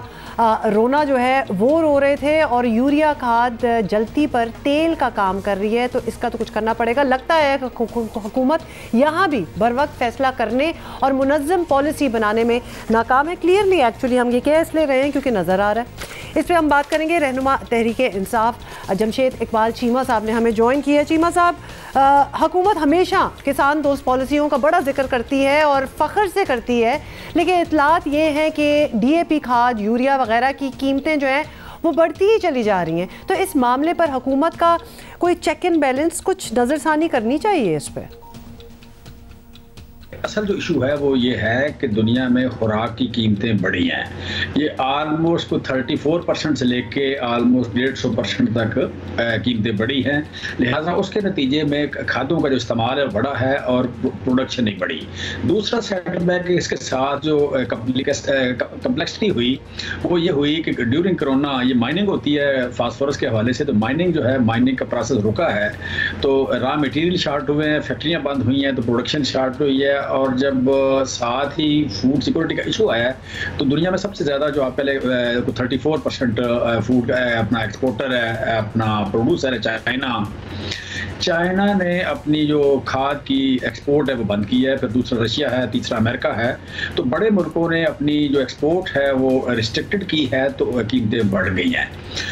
रोना जो है वो रो रहे थे। और यूरिया खाद जलती पर तेल का काम कर रही है, तो इसका तो कुछ करना पड़ेगा। लगता है हुकूमत यहाँ भी बर वक्त फैसला करने और मुनज़्ज़म पॉलिसी बनाने में नाकाम है। क्लियरली एक्चुअली हम ये कह इसलिए रहे हैं क्योंकि नज़र आ रहा है। इस पर हम बात करेंगे। रहनुमा तहरीक इंसाफ जमशेद इकबाल चीमा साहब ने हमें ज्वाइन किया। चीमा साहब, हुकूमत हमेशा किसान दोस्त पॉलिसियों का बड़ा जिक्र करती है और फ़ख्र से करती है, लेकिन इतलात ये हैं कि DAP खाद, यूरिया वगैरह की कीमतें जो हैं वो बढ़ती ही चली जा रही हैं। तो इस मामले पर हुकूमत का कोई चेक एंड बैलेंस, कुछ नज़रसानी करनी चाहिए इस पर। असल जो इशू है वो ये है कि दुनिया में खुराक की कीमतें बढ़ी हैं। ये आलमोस्ट 34% से लेके आलमोस्ट 150% तक कीमतें बढ़ी हैं। लिहाजा उसके नतीजे में खादों का जो इस्तेमाल है बढ़ा है और प्रोडक्शन नहीं बढ़ी। दूसरा सेटअप है कि इसके साथ जो कम्प्लेक्सिटी हुई वो ये हुई कि ड्यूरिंग कोरोना ये माइनिंग होती है फास्फोरस के हवाले से, तो माइनिंग जो है, माइनिंग का प्रोसेस रुका है, तो रॉ मटेरियल शार्ट हुए हैं, फैक्ट्रियाँ बंद हुई हैं, तो प्रोडक्शन शार्ट हुई है। और जब साथ ही फूड सिक्योरिटी का इशू आया तो दुनिया में सबसे ज़्यादा जो आप पहले 34% फूड अपना एक्सपोर्टर है, अपना प्रोड्यूसर है चाइना ने अपनी जो खाद की एक्सपोर्ट है वो बंद की है। फिर दूसरा रशिया है, तीसरा अमेरिका है। तो बड़े मुल्कों ने अपनी जो एक्सपोर्ट है वो रिस्ट्रिक्टेड की है, तो कीमतें बढ़ गई हैं।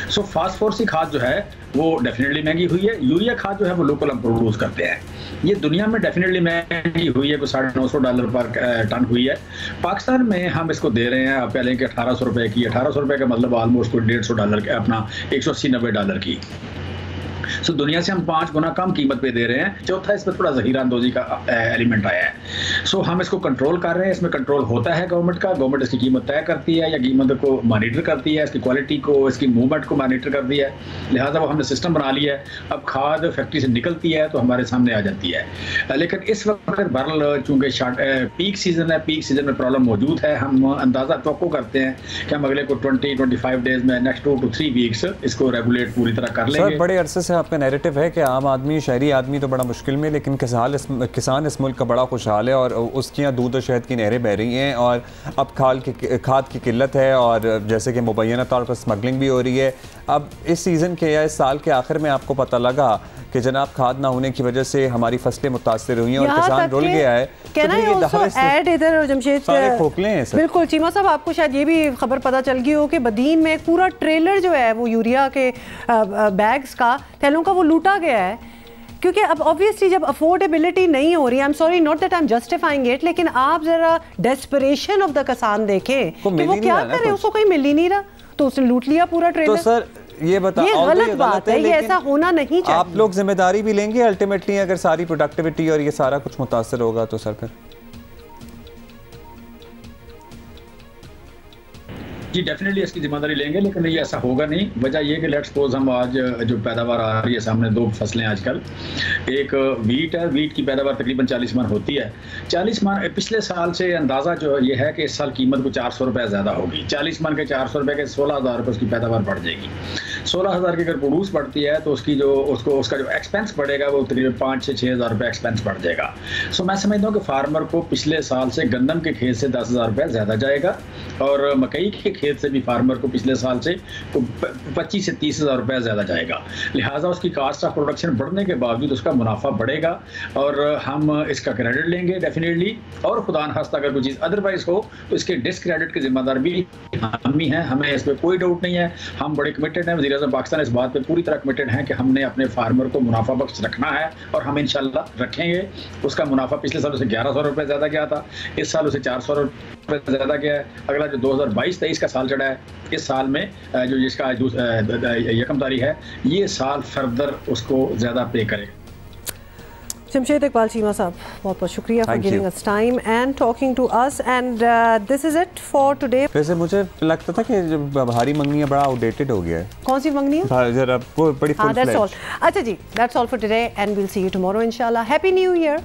सो फास्फोरस की खाद जो है वो डेफिनेटली महंगी हुई है। यूरिया खाद जो है वो लोकल हम प्रोड्यूस करते हैं, ये दुनिया में डेफिनेटली महंगी हुई है, $950 पर टन हुई है। पाकिस्तान में हम इसको दे रहे हैं, आप कह लें कि 1800 रुपये की। $1800 का मतलब ऑलमोस्ट $150 अपना $180-90 की। सो दुनिया से हम 5 गुना कम कीमत पे दे रहे हैं। चौथा, इसमें थोड़ा ज़हीरा अंदोज़ी का एलिमेंट आया है। सो हम इसको कंट्रोल कर रहे हैं, इसमें कंट्रोल होता है गवर्नमेंट का। गवर्नमेंट इसकी कीमत तय करती है या कीमत को मॉनिटर करती है, इसकी क्वालिटी को, इसकी मूवमेंट को मॉनिटर करती है। लिहाजा वो हमने सिस्टम बना लिया है। अब खाद फैक्ट्री से निकलती है तो हमारे सामने आ जाती है। लेकिन इस वक्त बरल चूँकि पीक सीजन है, पीक सीजन में प्रॉब्लम मौजूद है। हम अंदाज़ा तवक्को करते हैं कि हम अगले को 20-25 डेज में, नेक्स्ट 2 to 3 वीक्स इसको रेगुलेट पूरी तरह कर लेंगे। बड़े अरसे से आपका नैरेटिव है कि आम आदमी, शहरी आदमी तो बड़ा मुश्किल में, लेकिन किसान इस मुल्क का बड़ा खुशहाल है और उसके यहाँ दूध और शहद की नहरें बह रही हैं और अब खाद की किल्लत है और जैसे कि मुबैना तौर पर स्मगलिंग भी हो रही है। अब इस सीज़न के या इस साल के आखिर में आपको पता लगा कि जनाब खाद ना होने की वजह से हमारी फसलें मुतासर हुई हैं और किसान रुल गया है। बिल्कुल चीमा साहब, आपको शायद ये भी खबर पता चल गई हो कि बदीन में एक पूरा ट्रेलर जो है वो यूरिया के बैग्स का, थैलों का, वो लूटा गया है। क्योंकि अब ऑब्वियसली जब अफोर्डेबिलिटी नहीं हो रही, आई am sorry not that I am justifying it, लेकिन आप जरा डेस्परेशन ऑफ द किसान देखें कि वो क्या कर रहे हैं, उसको कहीं मिल ही नहीं रहा तो उसने लूट लिया पूरा ट्रेलर। तो सर ये बताओ, ये गलत बात है, ये ऐसा होना नहीं चाहिए। आप लोग जिम्मेदारी भी लेंगे अल्टीमेटली अगर सारी प्रोडक्टिविटी और ये सारा कुछ मुतासर होगा तो सर फिर? जी डेफिनेटली इसकी जिम्मेदारी लेंगे, लेकिन ये ऐसा होगा नहीं। वजह ये कि लेट्स सपोज हम आज जो पैदावार आ रही है सामने, 2 फसलें आजकल, एक वीट है, वीट की पैदावार तकरीबन 40 मन होती है। 40 मन पिछले साल से अंदाज़ा जो ये है कि इस साल कीमत को 400 रुपये ज़्यादा होगी। 40 मन के 400 रुपये के 16,000 रुपये उसकी पैदावार बढ़ जाएगी। 16,000 की अगर प्रोड्यूस बढ़ती है तो उसका जो एक्सपेंस बढ़ेगा वो तकरीबन 5-6 हज़ार रुपये एक्सपेंस बढ़ जाएगा। सो मैं समझता हूँ कि फार्मर को पिछले साल से गंदम के खेत से 10,000 रुपये ज़्यादा जाएगा और मकई के खेत से भी फार्मर को पिछले साल से 25 से 30 हज़ार रुपये ज़्यादा जाएगा। लिहाजा उसकी कास्ट ऑफ प्रोडक्शन बढ़ने के बावजूद उसका मुनाफा बढ़ेगा और हम इसका क्रेडिट लेंगे डेफिनेटली। और खुदा न खास्ता अगर कोई चीज़ अदरवाइज हो तो इसके डिसक्रेडिट के जिम्मेदार भी हम ही हैं, हमें इसमें कोई डाउट नहीं है। हम बड़े कमिटेड हैं, वज़ीर-ए-आज़म पाकिस्तान इस बात पर पूरी तरह कमिटेड हैं कि हमने अपने फार्मर को मुनाफा बख्श रखना है और हम इंशाल्लाह रखेंगे। उसका मुनाफा पिछले साल उसे 1100 रुपये ज़्यादा गया था, इस साल उसे 400 रुपये ज़्यादा गया है। अगला जो 2022-23 का साल चढ़ा है, इस साल में जो जिसका 1 तारीख है, ये साल फर्दर उसको ज़्यादा पे करेगा। जमशेद इकबाल चीमा साहब, बहुत बहुत शुक्रिया for giving us time and talking to us and this is it for today. वैसे मुझे लगता था कि भारी मंगनियां बड़ा आउटडेटेड हो गया है। कौन सी मंगनियां? जरा वो बड़ी फुल फ्लेज। अच्छा जी, that's all for today and we'll see you tomorrow इंशाल्लाह। Happy new year.